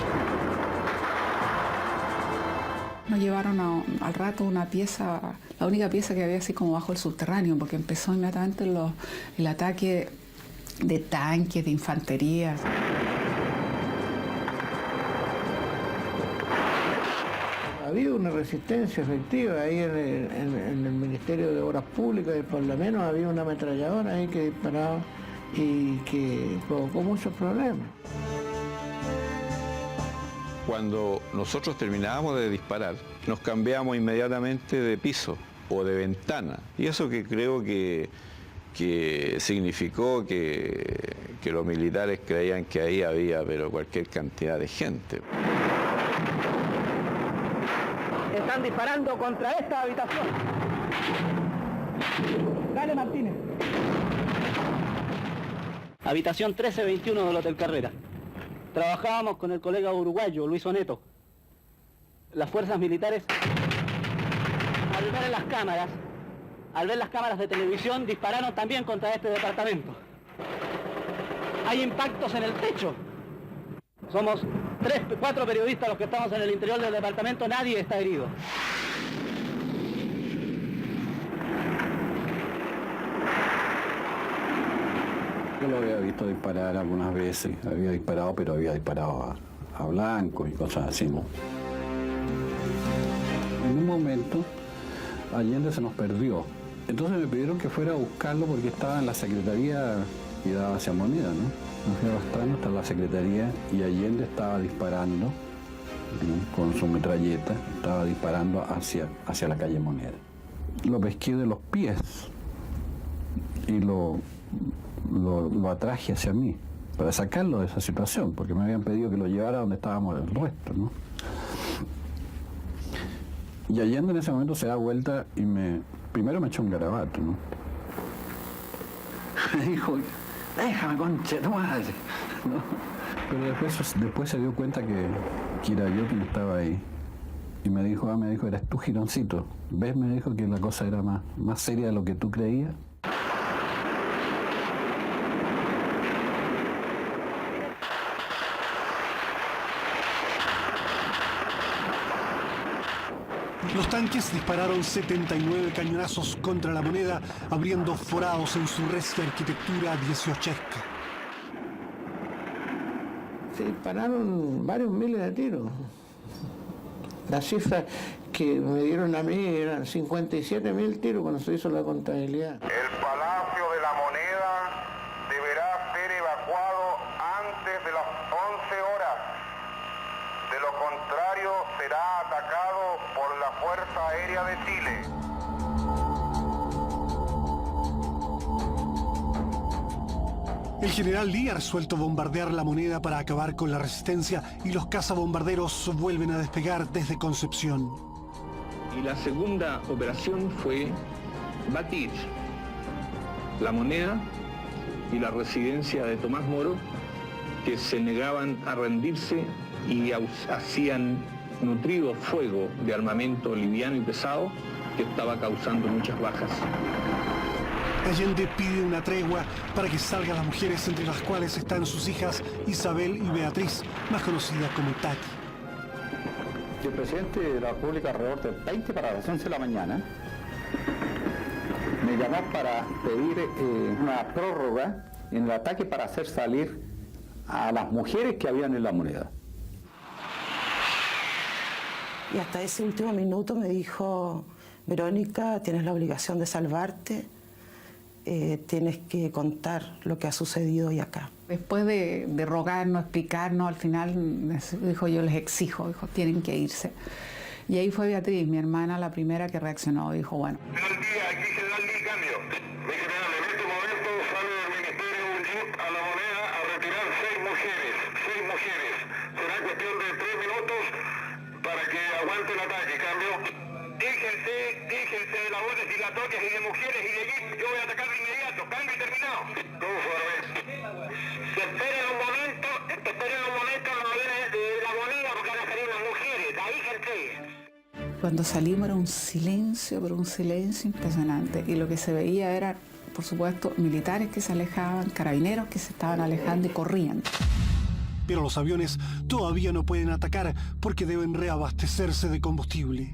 Nos llevaron al rato una pieza, la única pieza que había así como bajo el subterráneo, porque empezó inmediatamente el ataque de tanques, de infantería. Había una resistencia efectiva ahí en el Ministerio de Obras Públicas y por lo menos había una ametralladora ahí que disparaba y que provocó muchos problemas. Cuando nosotros terminábamos de disparar, nos cambiábamos inmediatamente de piso o de ventana. Y eso que creo que significó que los militares creían que ahí había pero cualquier cantidad de gente. Están disparando contra esta habitación. Dale, Martínez. Habitación 1321 del Hotel Carrera. Trabajábamos con el colega uruguayo, Luis Oneto. Las fuerzas militares, al ver las cámaras de televisión, dispararon también contra este departamento. Hay impactos en el techo. Somos 4 periodistas los que estamos en el interior del departamento, nadie está herido. Yo lo había visto disparar algunas veces, había disparado, pero había disparado a blanco y cosas así, ¿no? En un momento, Allende se nos perdió. Entonces me pidieron que fuera a buscarlo porque estaba en la secretaría y daba hacia Moneda, ¿no? Me fui arrastrando hasta la secretaría y Allende estaba disparando, ¿no? Con su metralleta, estaba disparando hacia la calle Moneda. Lo pesqué de los pies y lo atraje hacia mí para sacarlo de esa situación, porque me habían pedido que lo llevara donde estábamos el resto, ¿no? Y Allende en ese momento se da vuelta y primero me echó un garabato, ¿no? Me dijo, déjame, concha tu madre, ¿no? Pero después se dio cuenta que era yo quien estaba ahí. Y me dijo, eres tú, Gironcito. ¿Ves? Me dijo que la cosa era más seria de lo que tú creías. Los tanques dispararon 79 cañonazos contra la Moneda, abriendo forados en su recia arquitectura dieciochesca. Se dispararon varios miles de tiros. Las cifras que me dieron a mí eran 57.000 tiros cuando se hizo la contabilidad. El Palacio de la Moneda deberá ser evacuado antes de las 11 horas. De lo contrario, será atacado por la Fuerza Aérea de Chile. El general Lee ha resuelto bombardear la Moneda para acabar con la resistencia y los cazabombarderos vuelven a despegar desde Concepción. Y la segunda operación fue batir la Moneda y la residencia de Tomás Moro, que se negaban a rendirse y hacían nutrido fuego de armamento liviano y pesado que estaba causando muchas bajas. Allende pide una tregua para que salgan las mujeres, entre las cuales están sus hijas Isabel y Beatriz, más conocidas como Tati. El presidente de la República, alrededor de 20 para las 11 de la mañana, me llamó para pedir una prórroga en el ataque para hacer salir a las mujeres que habían en la Moneda. Y hasta ese último minuto me dijo, Verónica, tienes la obligación de salvarte, tienes que contar lo que ha sucedido hoy acá. Después de rogarnos, explicarnos, al final dijo, yo les exijo, dijo, tienen que irse. Y ahí fue Beatriz, mi hermana, la primera que reaccionó, dijo, bueno. General Díaz, aquí General Díaz, cambio. Mi general, en este momento sale del ministerio un jeep a la Moneda a retirar 6 mujeres. Será cuestión de 3 minutos para que aguante el ataque, cambio. Déjense de labores dilatorias y de mujeres y de jeep, yo voy a atacar de inmediato, cambio y terminado. ¿Cómo fue? Esperen un momento de la Moneda porque van a salir las mujeres, ahí gente. Cuando salimos era un silencio, pero un silencio impresionante. Y lo que se veía era, por supuesto, militares que se alejaban, carabineros que se estaban alejando y corrían. Pero los aviones todavía no pueden atacar porque deben reabastecerse de combustible.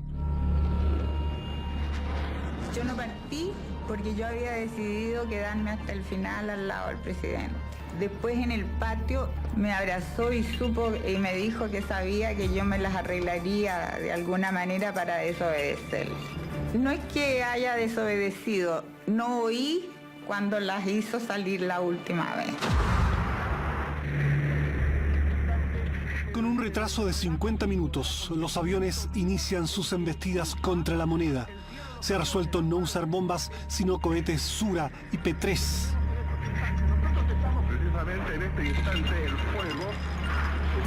Yo no partí porque yo había decidido quedarme hasta el final al lado del presidente. Después en el patio me abrazó y supo y me dijo que sabía que yo me las arreglaría de alguna manera para desobedecerle. No es que haya desobedecido, no oí cuando las hizo salir la última vez. Con un retraso de 50 minutos, los aviones inician sus embestidas contra la Moneda. Se ha resuelto no usar bombas, sino cohetes Sura y P-3. Precisamente en este instante el fuego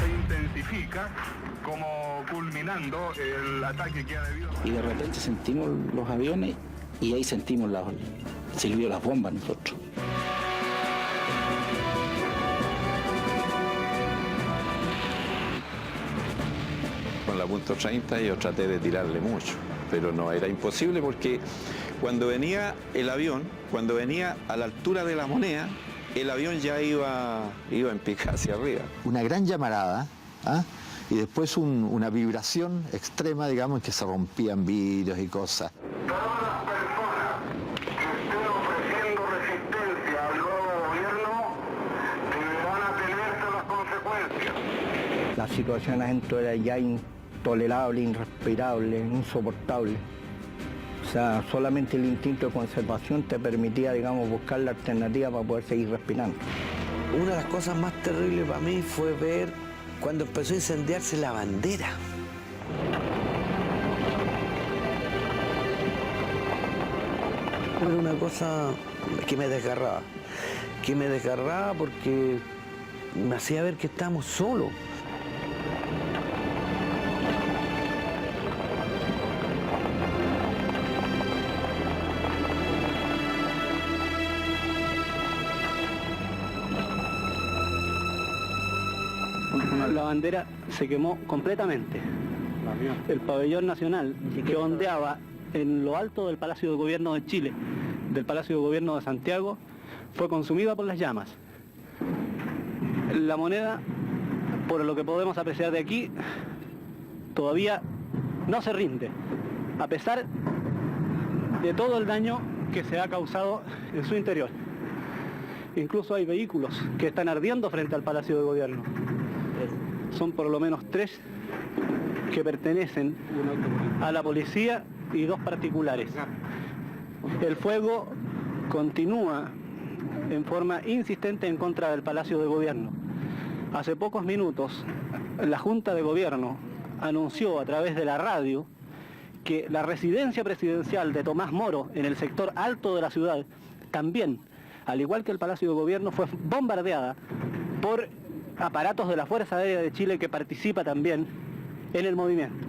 se intensifica, como culminando el ataque que ha debido... Y de repente sentimos los aviones y ahí sentimos el silbido de las bombas nosotros. Con la .30 yo traté de tirarle mucho, pero no, era imposible porque cuando venía el avión, cuando venía a la altura de La Moneda, el avión ya iba en picada hacia arriba. Una gran llamarada, y después una vibración extrema, digamos, que se rompían vidrios y cosas. La situación adentro era ya intolerable, irrespirable, insoportable. O sea, solamente el instinto de conservación te permitía, digamos, buscar la alternativa para poder seguir respirando. Una de las cosas más terribles para mí fue ver cuando empezó a incendiarse la bandera. Era una cosa que me desgarraba porque me hacía ver que estábamos solos. La bandera se quemó completamente. El pabellón nacional que ondeaba en lo alto del Palacio de Gobierno de Chile, del Palacio de Gobierno de Santiago, fue consumida por las llamas. La Moneda, por lo que podemos apreciar de aquí, todavía no se rinde, a pesar de todo el daño que se ha causado en su interior. Incluso hay vehículos que están ardiendo frente al Palacio de Gobierno. Son por lo menos 3 que pertenecen a la policía y 2 particulares. El fuego continúa en forma insistente en contra del Palacio de Gobierno. Hace pocos minutos, la Junta de Gobierno anunció a través de la radio que la residencia presidencial de Tomás Moro, en el sector alto de la ciudad, también, al igual que el Palacio de Gobierno, fue bombardeada por aparatos de la Fuerza Aérea de Chile, que participa también en el movimiento.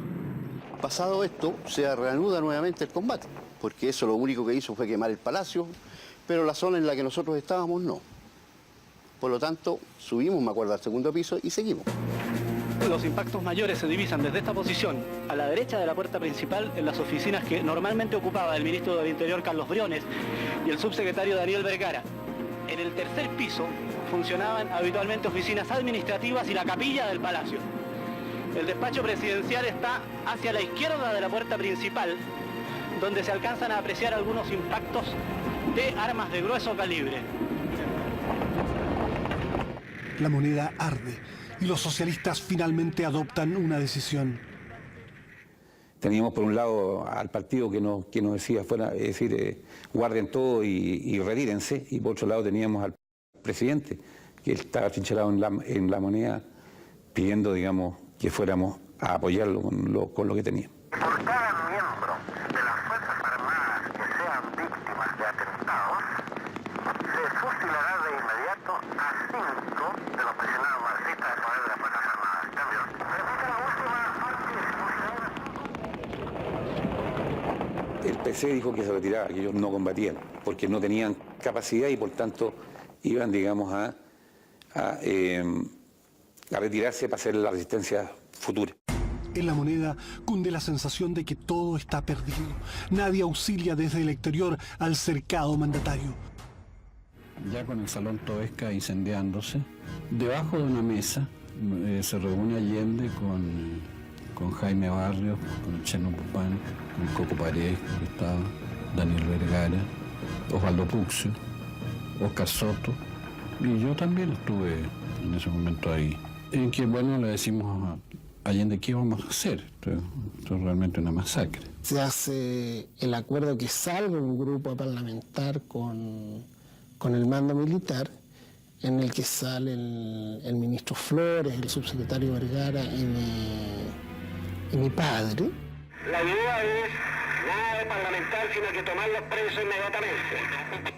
Pasado esto, se reanuda nuevamente el combate, porque eso lo único que hizo fue quemar el palacio, pero la zona en la que nosotros estábamos no. Por lo tanto, subimos, me acuerdo, al segundo piso y seguimos. Los impactos mayores se divisan desde esta posición, a la derecha de la puerta principal, en las oficinas que normalmente ocupaba el ministro del Interior, Carlos Briones, y el subsecretario Daniel Vergara. En el tercer piso funcionaban habitualmente oficinas administrativas y la capilla del palacio. El despacho presidencial está hacia la izquierda de la puerta principal, donde se alcanzan a apreciar algunos impactos de armas de grueso calibre. La Moneda arde y los socialistas finalmente adoptan una decisión. Teníamos por un lado al partido que nos decía fuera, es decir, guarden todo y retírense, y por otro lado teníamos al presidente, que estaba trincherado en la Moneda, pidiendo, digamos, que fuéramos a apoyarlo con lo que tenía. Por cada miembro de las Fuerzas Armadas que sean víctimas de atentados, se fusilará de inmediato a 5 de los prisioneros marxistas de poder de las Fuerzas Armadas. Cambio. Repite la última parte. El PC dijo que se retiraba, que ellos no combatían, porque no tenían capacidad y por tanto iban, digamos, a retirarse para hacer la resistencia futura. En La Moneda cunde la sensación de que todo está perdido. Nadie auxilia desde el exterior al cercado mandatario. Ya con el Salón Toesca incendiándose, debajo de una mesa se reúne Allende con Jaime Barrios, con el Cheno Pupán, con Coco Paredes, que estaba, Daniel Vergara, Osvaldo Puxio, Oscar Soto, y yo también estuve en ese momento ahí. En que, bueno, le decimos a Allende, ¿qué vamos a hacer? Esto es realmente una masacre. Se hace el acuerdo que salga un grupo a parlamentar con el mando militar, en el que sale el ministro Flores, el subsecretario Vergara y mi padre. La idea es Nada de parlamentar, sino que tomarlos presos inmediatamente.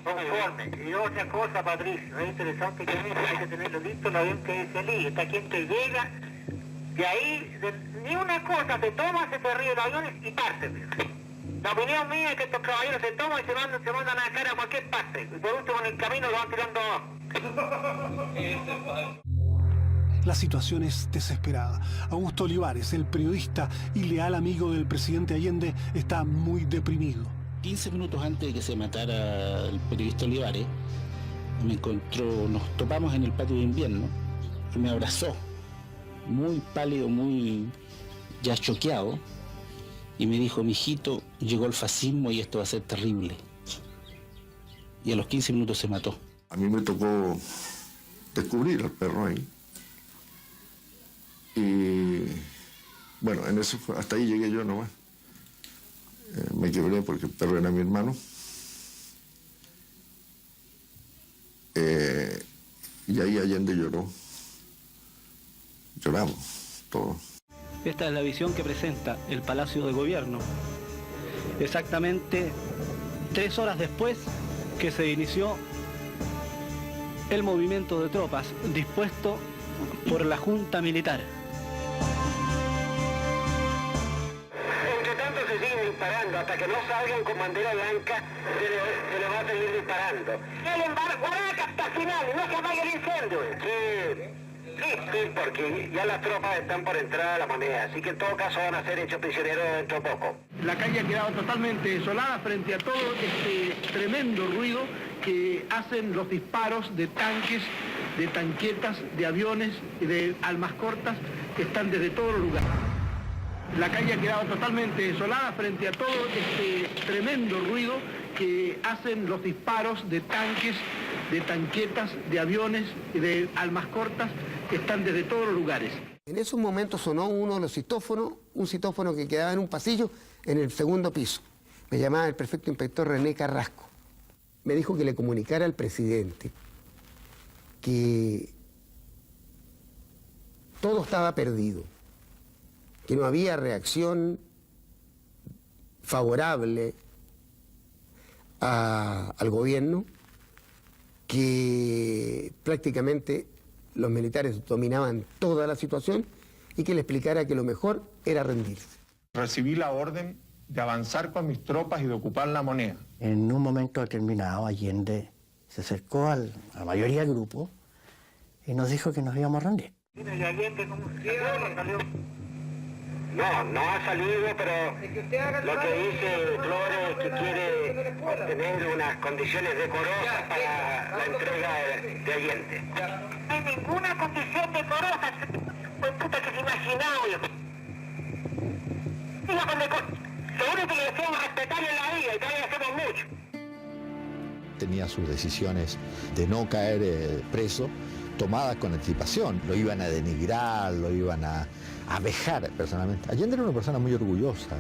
Conforme. Y otra cosa, Patricio, es interesante que hay que tenerlo listo, el avión que dice allí. Esta gente llega, de ahí, ni una cosa, se toma, se te ríe el avión y parte. La opinión mía es que estos caballeros se toman y se mandan a cara a cualquier parte. Y por último, en el camino lo van tirando abajo. La situación es desesperada. Augusto Olivares, el periodista y leal amigo del presidente Allende, está muy deprimido. 15 minutos antes de que se matara el periodista Olivares, nos topamos en el patio de invierno y me abrazó, muy pálido, muy ya choqueado, y me dijo: mijito, llegó el fascismo y esto va a ser terrible. Y a los 15 minutos se mató. A mí me tocó descubrir al perro ahí. Y bueno, hasta ahí llegué yo nomás. Me quebré porque el perro era mi hermano. Y ahí Allende lloró. Lloramos todos. Esta es la visión que presenta el Palacio de Gobierno. Exactamente 3 horas después que se inició el movimiento de tropas dispuesto por la Junta Militar. Disparando hasta que no salgan con bandera blanca, se le va a seguir disparando. El embargo hasta el final, no se apague el incendio. Sí, porque ya las tropas están por entrar a La Moneda, así que en todo caso van a ser hechos prisioneros dentro de poco. La calle ha quedado totalmente desolada frente a todo este tremendo ruido que hacen los disparos de tanques, de tanquetas, de aviones y de armas cortas que están desde todos los lugares. La calle ha quedado totalmente desolada frente a todo este tremendo ruido que hacen los disparos de tanques, de tanquetas, de aviones y de armas cortas que están desde todos los lugares. En esos momentos sonó uno de los citófonos, un citófono que quedaba en un pasillo en el segundo piso. Me llamaba el prefecto inspector René Carrasco. Me dijo que le comunicara al presidente que todo estaba perdido, que no había reacción favorable al gobierno, que prácticamente los militares dominaban toda la situación y que le explicara que lo mejor era rendirse. Recibí la orden de avanzar con mis tropas y de ocupar La Moneda. En un momento determinado, Allende se acercó a la mayoría del grupo y nos dijo que nos íbamos a rendir. ¿Y Allende cómo salió? No ha salido, pero lo que dice Flores es que quiere obtener unas condiciones decorosas para la entrega de Allende. No hay ninguna condición decorosa, pues puta que se imaginaba. Lo único que le hacemos respetar en la vida y todavía hacemos mucho. Tenía sus decisiones de no caer preso tomadas con anticipación. Lo iban a denigrar, lo iban a vejar personalmente. Allende era una persona muy orgullosa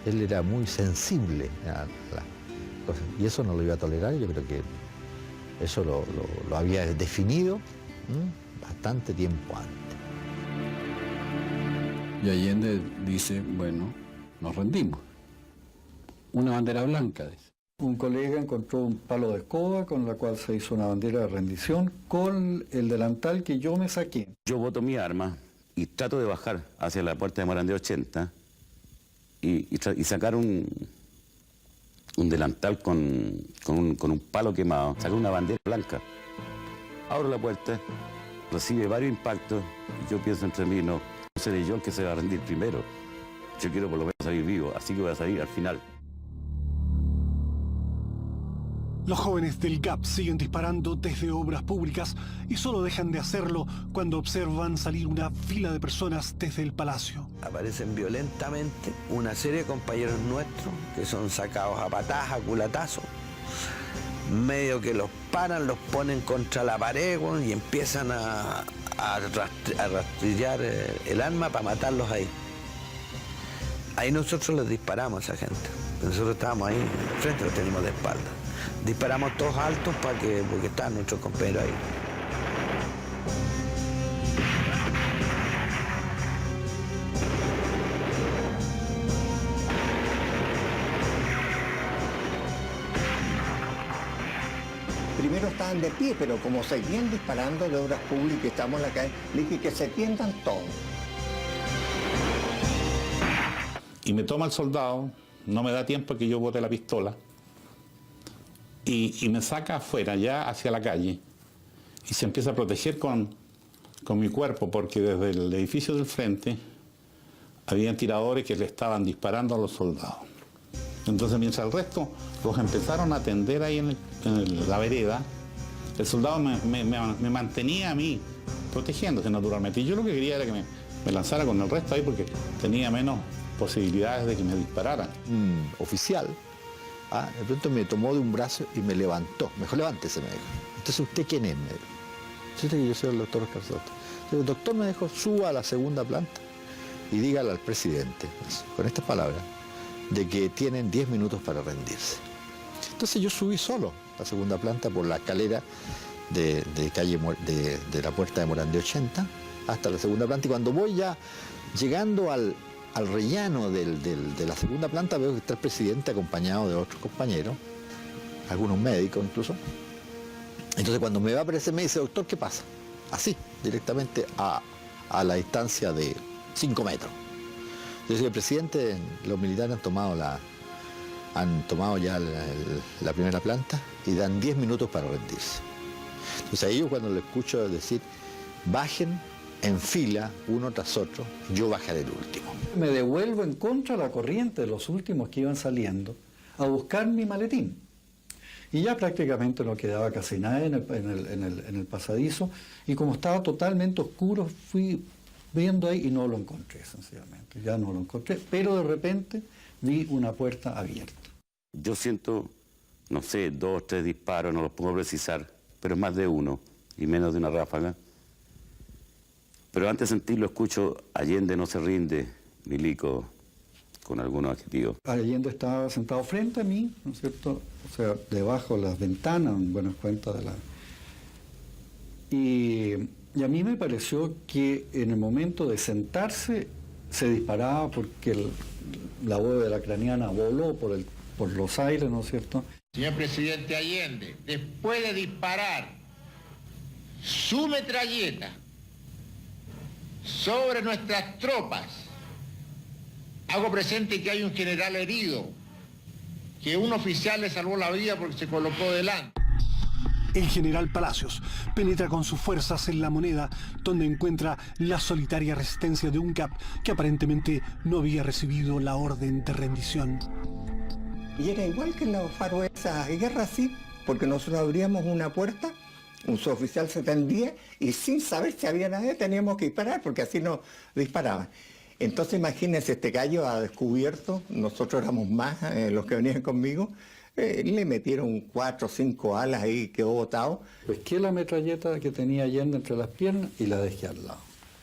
él era muy sensible a las cosas, y eso no lo iba a tolerar. Yo creo que eso lo había definido bastante tiempo antes. Y Allende dice, bueno, nos rendimos. Una bandera blanca, dice. Un colega encontró un palo de escoba con la cual se hizo una bandera de rendición con el delantal que yo me saqué. Yo boto mi arma y trato de bajar hacia la puerta de Morandé 80 y sacar un delantal con un palo quemado, sacar una bandera blanca. Abro la puerta, recibe varios impactos y yo pienso entre mí, no seré yo el que se va a rendir primero. Yo quiero por lo menos salir vivo, así que voy a salir al final. Los jóvenes del GAP siguen disparando desde obras públicas y solo dejan de hacerlo cuando observan salir una fila de personas desde el palacio. Aparecen violentamente una serie de compañeros nuestros que son sacados a patadas, a culatazos. Medio que los paran, los ponen contra la pared y empiezan a rastrillar el arma para matarlos ahí. Ahí nosotros les disparamos a esa gente. Nosotros estábamos ahí, frente los tenemos de espalda. Disparamos todos altos porque estaban nuestros compañeros ahí. estaban de pie, pero como seguían disparando de obras públicas y estamos en la calle, le dije que se tiendan todos. Y me toma el soldado, no me da tiempo que yo bote la pistola, y me saca afuera, ya hacia la calle, y se empieza a proteger con mi cuerpo, porque desde el edificio del frente habían tiradores que le estaban disparando a los soldados. Entonces, mientras el resto los empezaron a atender ahí en la vereda, el soldado me mantenía a mí, protegiéndose naturalmente. Y yo lo que quería era que me lanzara con el resto ahí, porque tenía menos posibilidades de que me dispararan. Un oficial, de pronto me tomó de un brazo y me levantó. Me dijo, levántese, me dijo. Entonces, ¿usted quién es? Me dijo. Resulta que yo soy el doctor Oscar Soto. Entonces, el doctor me dijo, suba a la segunda planta y dígale al presidente, con estas palabras, de que tienen 10 minutos para rendirse. Entonces yo subí solo a la segunda planta por la escalera de la puerta de Morán de 80 hasta la segunda planta, y cuando voy ya llegando al rellano de la segunda planta, veo que está el presidente acompañado de otros compañeros, algunos médicos incluso. Entonces cuando me va a aparecer me dice, doctor, ¿qué pasa? Así, directamente a la distancia de 5 metros. Yo soy el presidente, los militares han tomado ya la primera planta y dan 10 minutos para rendirse. Entonces ahí yo cuando lo escucho decir, bajen en fila, uno tras otro, yo bajaré el último. Me devuelvo en contra de la corriente de los últimos que iban saliendo a buscar mi maletín. Y ya prácticamente no quedaba casi nada en el pasadizo, y como estaba totalmente oscuro, fui viendo ahí y no lo encontré, sencillamente. Ya no lo encontré, pero de repente vi una puerta abierta. Yo siento, no sé, 2 o 3 disparos, no los puedo precisar, pero más de uno y menos de una ráfaga. Pero antes de sentirlo escucho, Allende no se rinde, Milico, con algunos adjetivos. Allende estaba sentado frente a mí, ¿no es cierto? O sea, debajo de las ventanas, en buenas cuentas de la... Y a mí me pareció que en el momento de sentarse se disparaba porque la bóveda de la craneana voló por los aires, ¿no es cierto? Señor presidente Allende, después de disparar su metralleta sobre nuestras tropas, hago presente que hay un general herido, que un oficial le salvó la vida porque se colocó delante. El general Palacios penetra con sus fuerzas en La Moneda, donde encuentra la solitaria resistencia de un CAP que aparentemente no había recibido la orden de rendición. Y era igual que en la esa guerra, sí, porque nosotros abríamos una puerta, un suboficial se tendía y sin saber si había nadie teníamos que disparar, porque así nos disparaban. Entonces imagínense, este gallo ha descubierto, nosotros éramos más los que venían conmigo, le metieron 4 o 5 alas ahí, quedó botado. Pesqué la metralleta que tenía Allende entre las piernas y la dejé al lado,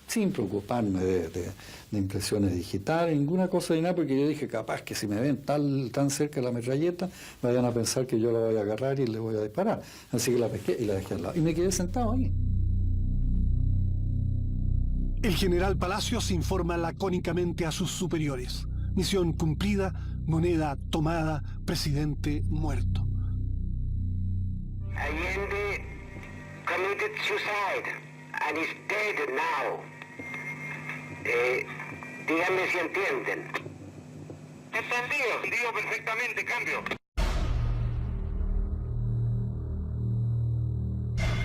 sin preocuparme de impresiones digitales, ninguna cosa de nada, porque yo dije, capaz que si me ven tan cerca de la metralleta, vayan a pensar que yo la voy a agarrar y le voy a disparar. Así que la pesqué y la dejé al lado. Y me quedé sentado ahí. El general Palacios informa lacónicamente a sus superiores. Misión cumplida, Moneda tomada, presidente muerto. Allende committed suicide and is dead now. Díganme si entienden. Entendido, digo perfectamente, cambio.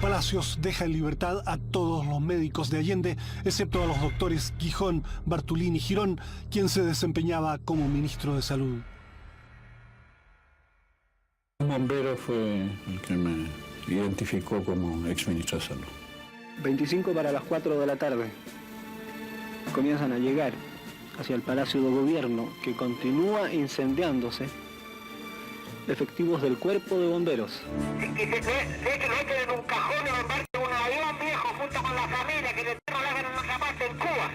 Palacios deja en libertad a todos los médicos de Allende, excepto a los doctores Gijón, Bartolín y Girón, quien se desempeñaba como ministro de Salud. Un bombero fue el que me identificó como exministro de Salud. 25 para las 4 de la tarde. Comienzan a llegar hacia el Palacio de Gobierno, que continúa incendiándose, efectivos del Cuerpo de Bomberos. Y sé que lo meten en un cajón en parte de un avión viejo junto con la familia, que de perro le hagan en otra parte en Cuba.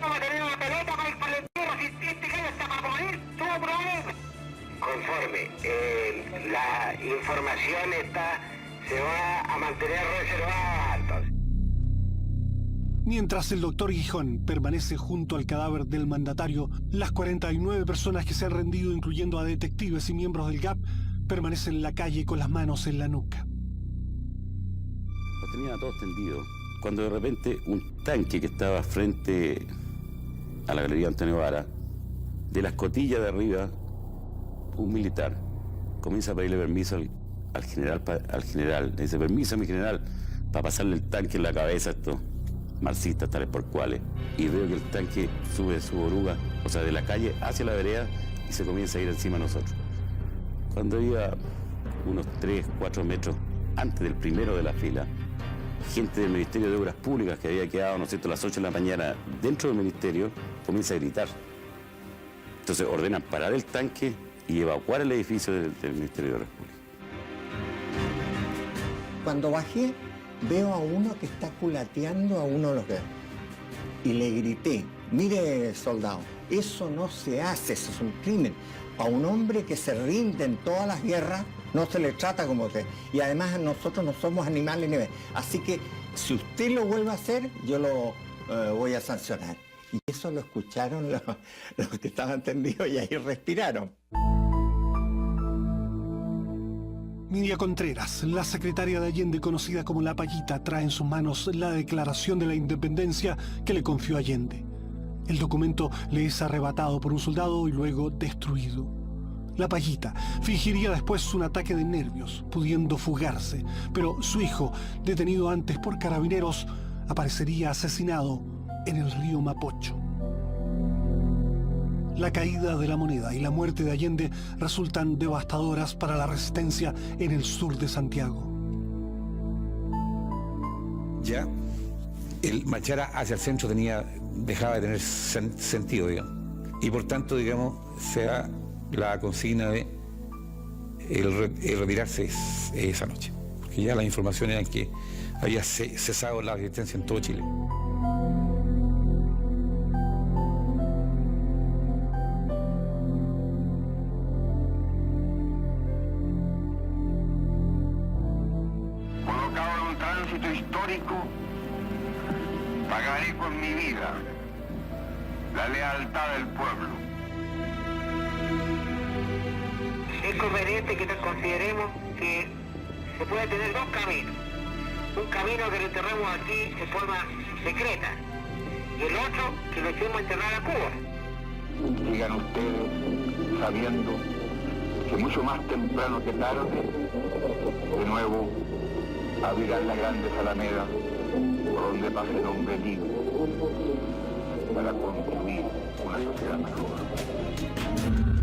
Vamos a tener una pelota para ir por el tierra, si este gallo está para morir, tuvo problema. Conforme, la información se va a mantener reservada entonces. Mientras el doctor Gijón permanece junto al cadáver del mandatario, las 49 personas que se han rendido, incluyendo a detectives y miembros del GAP, permanece en la calle con las manos en la nuca. Los tenían a todos tendidos, cuando de repente un tanque que estaba frente a la Galería Antonio Vara, de la escotilla de arriba, un militar comienza a pedirle permiso al general. Le dice: permiso, mi general, para pasarle el tanque en la cabeza a estos marxistas tales por cuales. Y veo que el tanque sube de su oruga, o sea, de la calle hacia la vereda, y se comienza a ir encima de nosotros. Cuando iba unos 3, 4 metros antes del primero de la fila, gente del Ministerio de Obras Públicas que había quedado, ¿no es cierto?, a las 8 de la mañana dentro del ministerio, comienza a gritar. Entonces ordenan parar el tanque y evacuar el edificio del Ministerio de Obras Públicas. Cuando bajé, veo a uno que está culateando a uno de los guerreros. Y le grité: mire, soldado, eso no se hace, eso es un crimen. A un hombre que se rinde en todas las guerras no se le trata como usted. Y además nosotros no somos animales ni. Así que si usted lo vuelve a hacer, yo lo voy a sancionar. Y eso lo escucharon los que estaban tendidos y ahí respiraron. Nidia Contreras, la secretaria de Allende, conocida como La Payita, trae en sus manos la declaración de la independencia que le confió Allende. El documento le es arrebatado por un soldado y luego destruido. La Payita fingiría después un ataque de nervios, pudiendo fugarse, pero su hijo, detenido antes por carabineros, aparecería asesinado en el río Mapocho. La caída de la moneda y la muerte de Allende resultan devastadoras para la resistencia en el sur de Santiago. Ya el marchar hacia el centro dejaba de tener sentido, digamos. Y por tanto, digamos, se da la consigna de el retirarse esa noche. Porque ya las informaciones eran que había cesado la resistencia en todo Chile. Colocado en un tránsito histórico, pagaré con mi vida la lealtad del pueblo. Es conveniente que nos consideremos que se puede tener dos caminos. Un camino que lo enterramos aquí de forma secreta y el otro que lo echemos a enterrar a Cuba. Sigan ustedes sabiendo que mucho más temprano que tarde, de nuevo, abrirán las grandes alamedas por donde pase el hombre libre para construir una sociedad mejor.